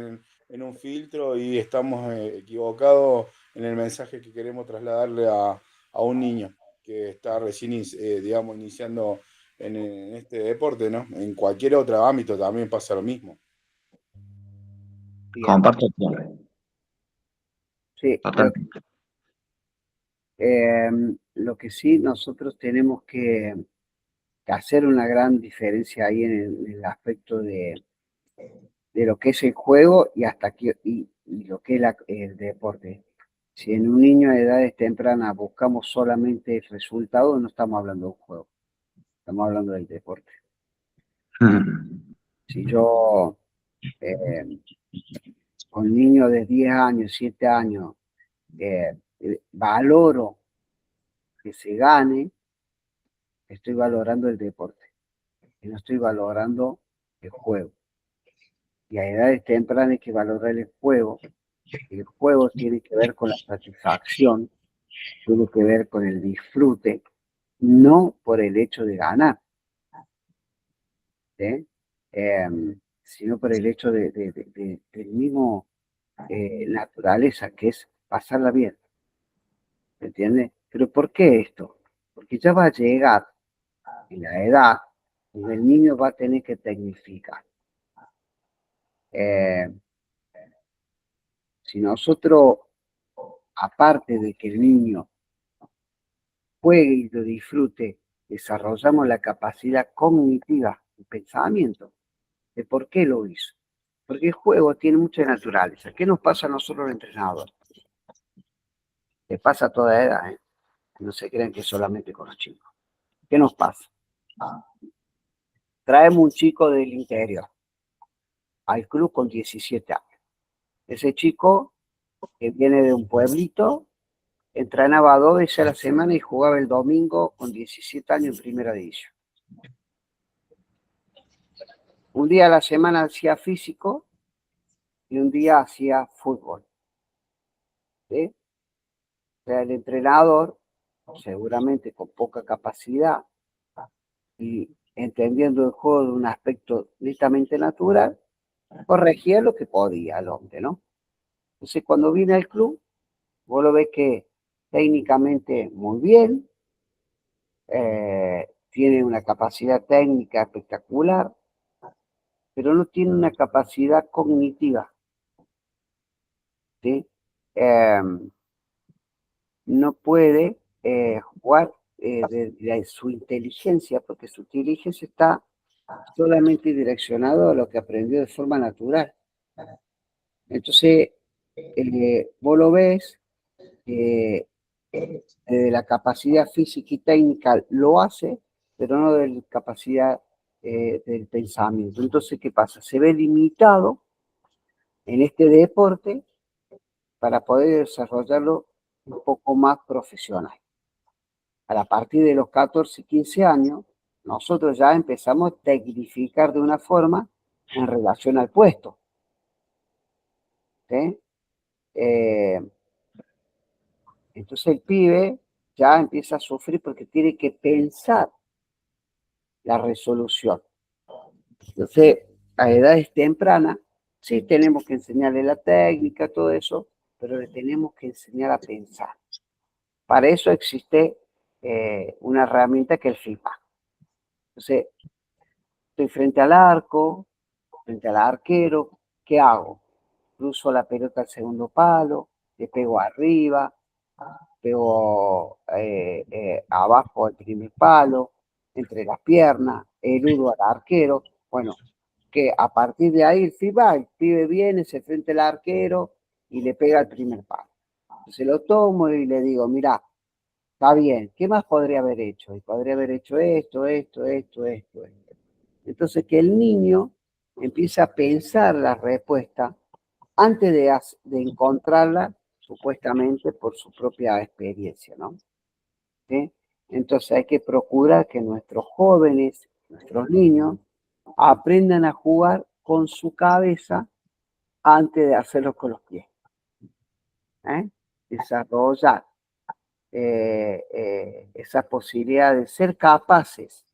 en un filtro y estamos equivocados en el mensaje que queremos trasladarle a un niño que está recién, digamos, iniciando en este deporte, ¿no? En cualquier otro ámbito también pasa lo mismo. bien, Comparto todo, sí, totalmente. lo que sí nosotros tenemos que hacer una gran diferencia ahí en el aspecto de lo que es el juego y hasta aquí y lo que es el deporte. Si en un niño de edades tempranas buscamos solamente el resultado, no estamos hablando de un juego, estamos hablando del deporte. Si yo eh, con niños de 10 años, 7 años, valoro que se gane, estoy valorando el deporte y no estoy valorando el juego. Y a edades tempranas hay que valorar el juego. El juego tiene que ver con la satisfacción, tiene que ver con el disfrute, no por el hecho de ganar, ¿sí? Sino por el hecho del mismo naturaleza, que es pasarla bien, ¿me entiendes? Pero ¿por qué esto? Porque ya va a llegar en la edad donde el niño va a tener que tecnificar. Eh, si nosotros, aparte de que el niño juegue y lo disfrute, desarrollamos la capacidad cognitiva de pensamiento de por qué lo hizo. Porque el juego tiene mucha naturaleza. ¿Qué nos pasa a nosotros los entrenadores? Le pasa a toda edad, ¿eh? No se crean que solamente con los chicos. ¿Qué nos pasa? Traemos un chico del interior al club con 17 años. Ese chico que viene de un pueblito, entrenaba 2 veces a la semana y jugaba el domingo con 17 años en primera división. Un día a la semana hacía físico y un día hacía fútbol. ¿Sí? O sea, el entrenador, seguramente con poca capacidad y entendiendo el juego de un aspecto netamente natural, corregía lo que podía al hombre, ¿no? Entonces, cuando viene al club, vos lo ves que técnicamente muy bien, tiene una capacidad técnica espectacular, pero no tiene una capacidad cognitiva, ¿sí? No puede jugar de su inteligencia, porque su inteligencia está solamente direccionado a lo que aprendió de forma natural. Entonces, vos lo ves, de la capacidad física y técnica lo hace, pero no de la capacidad del pensamiento. Entonces, ¿qué pasa? Se ve limitado en este deporte para poder desarrollarlo un poco más profesional. A partir de los 14, 15 años, nosotros ya empezamos a tecnificar de una forma en relación al puesto. ¿Sí? Entonces el pibe ya empieza a sufrir porque tiene que pensar la resolución. Entonces, a edades tempranas, sí tenemos que enseñarle la técnica, todo eso, pero le tenemos que enseñar a pensar. Para eso existe una herramienta que es el feedback. Entonces, estoy frente al arco, frente al arquero, ¿qué hago? Cruzo la pelota al segundo palo, le pego arriba, pego abajo al primer palo, entre las piernas, eludo al arquero. Bueno, que a partir de ahí el pibe viene, se frente al arquero y le pega al primer palo. Entonces lo tomo y le digo, mira, está bien, ¿qué más podría haber hecho? Y podría haber hecho esto. Entonces que el niño empieza a pensar la respuesta antes de encontrarla supuestamente por su propia experiencia, ¿no? ¿Sí? Entonces hay que procurar que nuestros jóvenes, nuestros niños, aprendan a jugar con su cabeza antes de hacerlo con los pies. Desarrollar esa posibilidad de ser capaces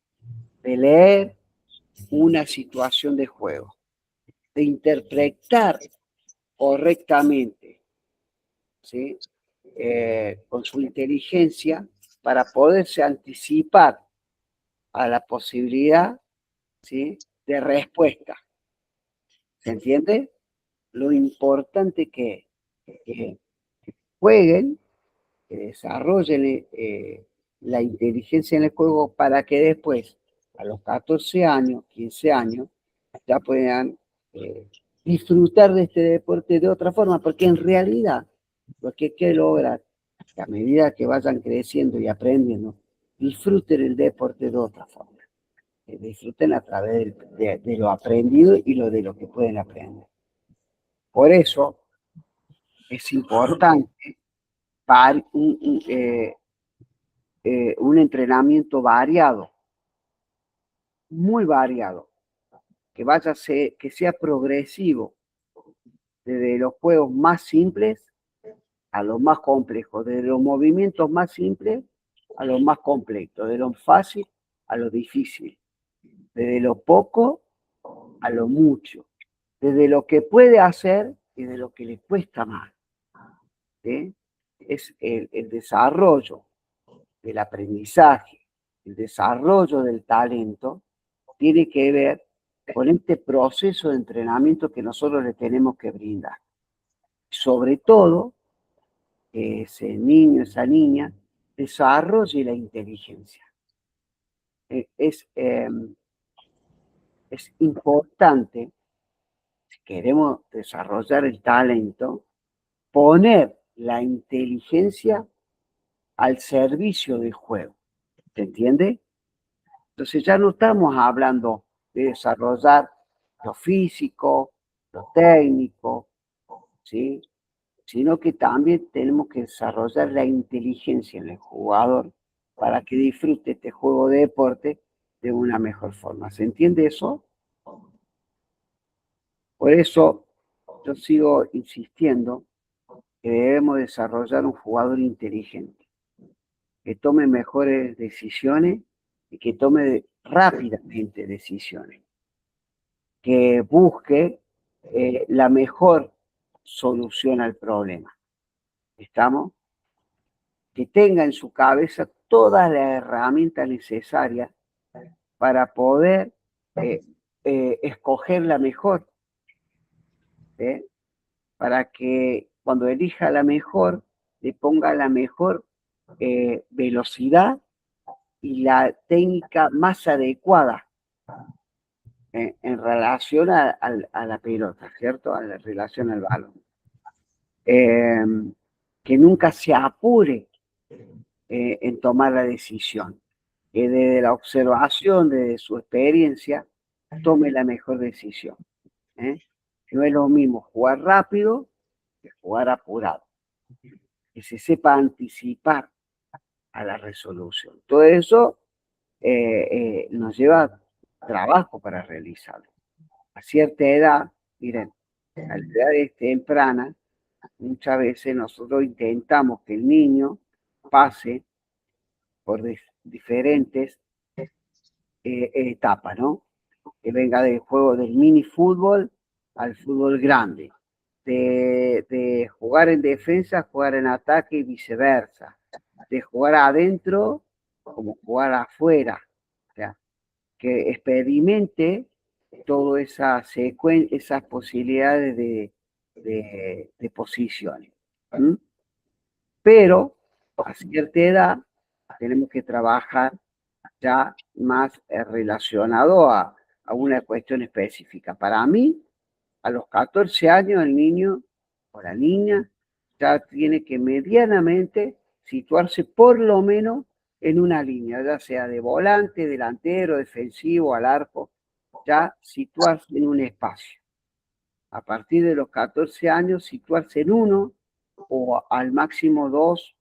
de leer una situación de juego, de interpretar correctamente, ¿sí? Con su inteligencia para poderse anticipar a la posibilidad, ¿sí?, de respuesta. ¿Se entiende? Lo importante que jueguen, que desarrollen la inteligencia en el juego para que después, a los 14 años, 15 años, ya puedan disfrutar de este deporte de otra forma, porque en realidad lo que hay que lograr, que a medida que vayan creciendo y aprendiendo, disfruten el deporte de otra forma. Que disfruten a través de lo aprendido y de lo que pueden aprender. Por eso es importante un entrenamiento variado, muy variado, que sea progresivo, desde los juegos más simples a los más complejos, desde los movimientos más simples a los más complejos, de lo fácil a lo difícil, desde lo poco a lo mucho, desde lo que puede hacer y de lo que le cuesta más. ¿Sí? Es el desarrollo del aprendizaje, el desarrollo del talento, tiene que ver con este proceso de entrenamiento que nosotros le tenemos que brindar. Sobre todo, que ese niño, esa niña, desarrolle la inteligencia. Es importante, si queremos desarrollar el talento, poner la inteligencia al servicio del juego. ¿Se entiende? Entonces ya no estamos hablando de desarrollar lo físico, lo técnico, ¿sí?, sino que también tenemos que desarrollar la inteligencia en el jugador para que disfrute este juego de deporte de una mejor forma. ¿Se entiende eso? Por eso yo sigo insistiendo que debemos desarrollar un jugador inteligente, que tome mejores decisiones y que tome rápidamente decisiones, que busque la mejor solución al problema. ¿Estamos? que tenga en su cabeza todas las herramientas necesarias para poder escoger la mejor, ¿eh? Para que cuando elija la mejor, le ponga la mejor velocidad y la técnica más adecuada en relación a la pelota, ¿cierto? En relación al balón. Que nunca se apure en tomar la decisión, que desde la observación, desde su experiencia, tome la mejor decisión. No es lo mismo jugar rápido que jugar apurado, que se sepa anticipar a la resolución. Todo eso nos lleva trabajo para realizarlo. A cierta edad, miren, a la edad temprana, muchas veces nosotros intentamos que el niño pase por diferentes etapas, ¿no? Que venga del juego del mini fútbol al fútbol grande, de jugar en defensa a jugar en ataque y viceversa, de jugar adentro como jugar afuera, o sea, que experimente todas esas posibilidades de posiciones. ¿Mm? Pero a cierta edad tenemos que trabajar ya más relacionado a una cuestión específica. Para mí, a los 14 años, el niño o la niña ya tiene que medianamente situarse por lo menos en una línea, ya sea de volante, delantero, defensivo, al arco, ya situarse en un espacio. A partir de los 14 años, situarse en uno o al máximo dos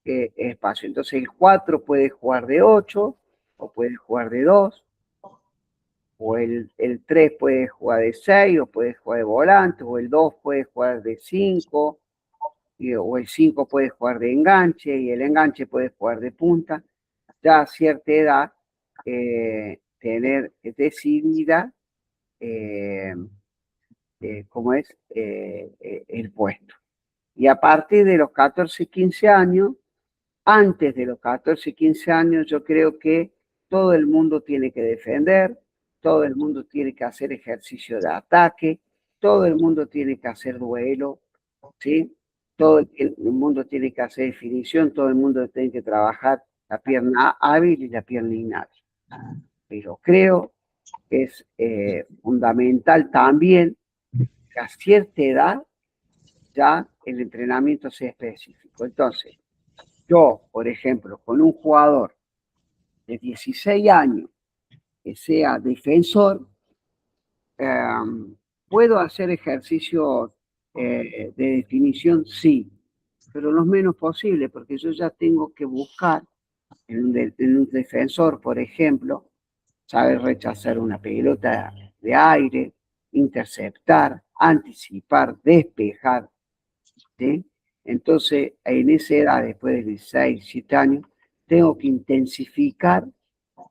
espacios. Entonces el 4 puede jugar de 8 o puede jugar de 2, o el 3 puede jugar de 6 o puede jugar de volante, o el 2 puede jugar de 5, o el 5 puede jugar de enganche y el enganche puede jugar de punta. Ya a cierta edad, tener decidida cómo es el puesto. Y a partir de los 14, 15 años, antes de los 14, 15 años, yo creo que todo el mundo tiene que defender, todo el mundo tiene que hacer ejercicio de ataque, todo el mundo tiene que hacer duelo, ¿sí? Todo el mundo tiene que hacer definición, todo el mundo tiene que trabajar la pierna hábil y la pierna inhábil. Pero creo que es fundamental también que a cierta edad ya el entrenamiento sea específico. Entonces, yo, por ejemplo, con un jugador de 16 años que sea defensor, ¿puedo hacer ejercicios de definición? Sí, pero lo menos posible, porque yo ya tengo que buscar en un defensor, por ejemplo, saber rechazar una pelota de aire, interceptar, anticipar, despejar, ¿sí? Entonces, en esa edad, después de 16, 17 años, tengo que intensificar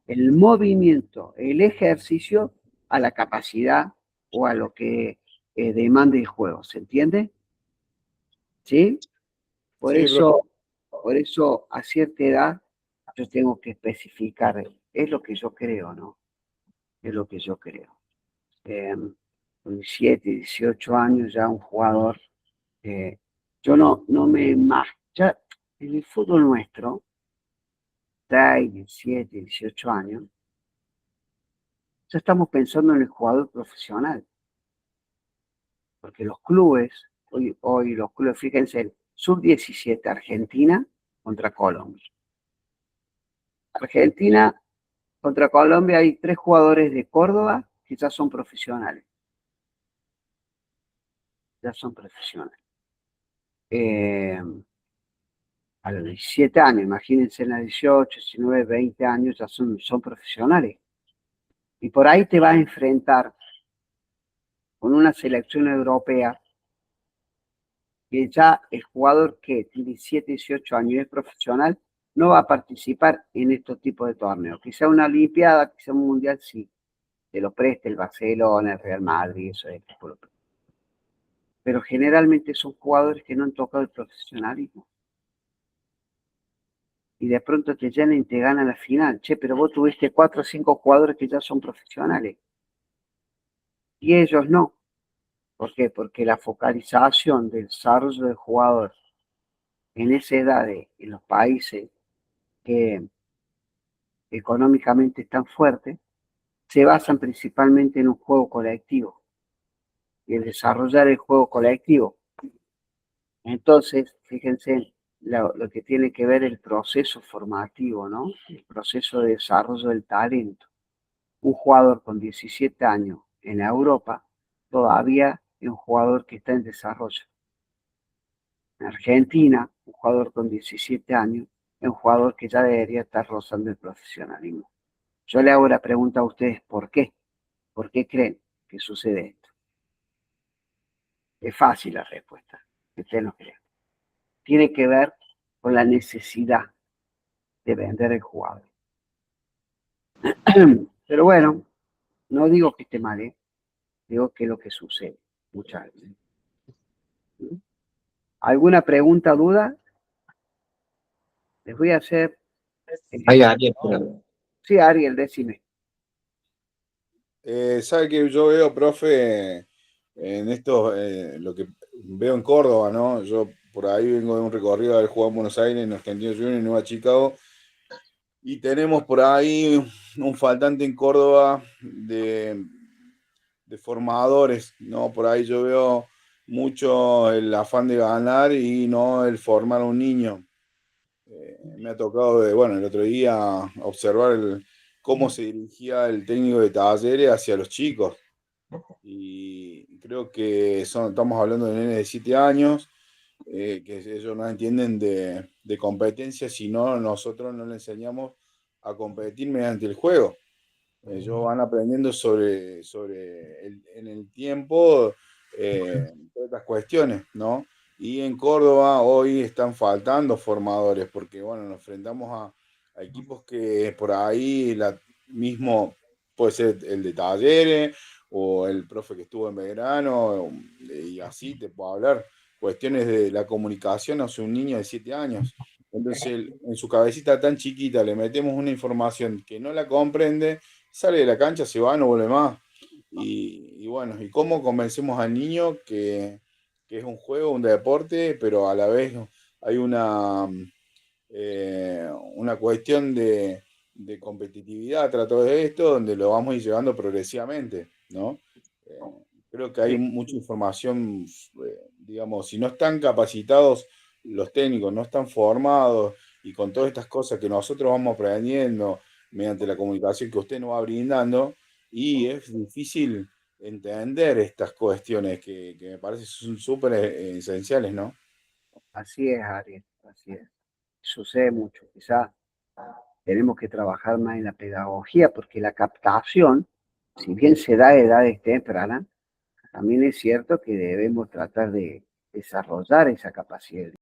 el movimiento, el ejercicio a la capacidad o a lo que demande el juego, ¿se entiende? ¿Sí? Por Sí, eso a cierta edad yo tengo que especificar, es lo que yo creo, ¿no? Es lo que yo creo. Con 17, 18 años ya un jugador, yo no me imagino, ya en el fútbol nuestro, 6, 17, 18 años, ya estamos pensando en el jugador profesional, porque los clubes, hoy los clubes, fíjense, el sub-17 Argentina contra Colombia. Argentina contra Colombia hay 3 jugadores de Córdoba que ya son profesionales. Ya son profesionales. A los 17 años, imagínense en los 18, 19, 20 años, ya son profesionales. Y por ahí te vas a enfrentar con una selección europea que ya el jugador que tiene 17, 18 años y es profesional no va a participar en estos tipos de torneos. Quizá una Olimpiada, quizá un Mundial, sí. Te lo preste el Barcelona, el Real Madrid, eso es. Pero generalmente son jugadores que no han tocado el profesionalismo. y de pronto te llenan y te ganan la final. Che, pero vos tuviste 4 o 5 jugadores que ya son profesionales y ellos no. ¿Por qué? Porque la focalización del desarrollo del jugador en esa edad en los países que económicamente están fuertes se basan principalmente en un juego colectivo y en desarrollar el juego colectivo. Entonces, fíjense lo que tiene que ver el proceso formativo, ¿no? El proceso de desarrollo del talento. Un jugador con 17 años en Europa todavía es un jugador que está en desarrollo. En Argentina, un jugador con 17 años es un jugador que ya debería estar rozando el profesionalismo. Yo le hago la pregunta a ustedes, ¿por qué? ¿Por qué creen que sucede esto? Es fácil la respuesta, que ustedes no creen. Tiene que ver con la necesidad de vender el jugador. Pero bueno, no digo que esté mal, digo que es lo que sucede muchas veces. ¿Alguna pregunta, duda? Les voy a hacer. Ahí, Ariel. Sí, Ariel, decime. ¿Sabe que yo veo, profe, en esto, lo que veo en Córdoba, ¿no? Yo por ahí vengo de un recorrido de haber jugado en Buenos Aires, en Argentinos Juniors, en Nueva Chicago, y tenemos por ahí un faltante en Córdoba de formadores, ¿no? Por ahí yo veo mucho el afán de ganar y no el formar a un niño. Me ha tocado, bueno, el otro día observar cómo se dirigía el técnico de Talleres hacia los chicos. Y creo que estamos hablando de nenes de 7 años, que ellos no entienden de competencia, si no nosotros no les enseñamos a competir mediante el juego. Ellos van aprendiendo en el tiempo todas estas cuestiones, ¿no? Y en Córdoba hoy están faltando formadores porque, bueno, nos enfrentamos a equipos que por ahí mismo puede ser el de Talleres o el profe que estuvo en Belgrano, y así te puedo hablar. Cuestiones de la comunicación hacia un niño de 7 años. Entonces, en su cabecita tan chiquita le metemos una información que no la comprende, sale de la cancha, se va, no vuelve más. Y bueno, ¿y cómo convencemos al niño que es un juego, un deporte, pero a la vez hay una cuestión de competitividad tras todo esto, donde lo vamos a ir llevando progresivamente, ¿no? Eh, Creo que hay mucha información, digamos, si no están capacitados los técnicos, no están formados, y con todas estas cosas que nosotros vamos aprendiendo mediante la comunicación que usted nos va brindando, y es difícil entender estas cuestiones que me parece son súper esenciales, ¿no? Así es, Ariel, así es. Sucede mucho. Quizás tenemos que trabajar más en la pedagogía porque la captación, si bien se da a edades tempranas, también es cierto que debemos tratar de desarrollar esa capacidad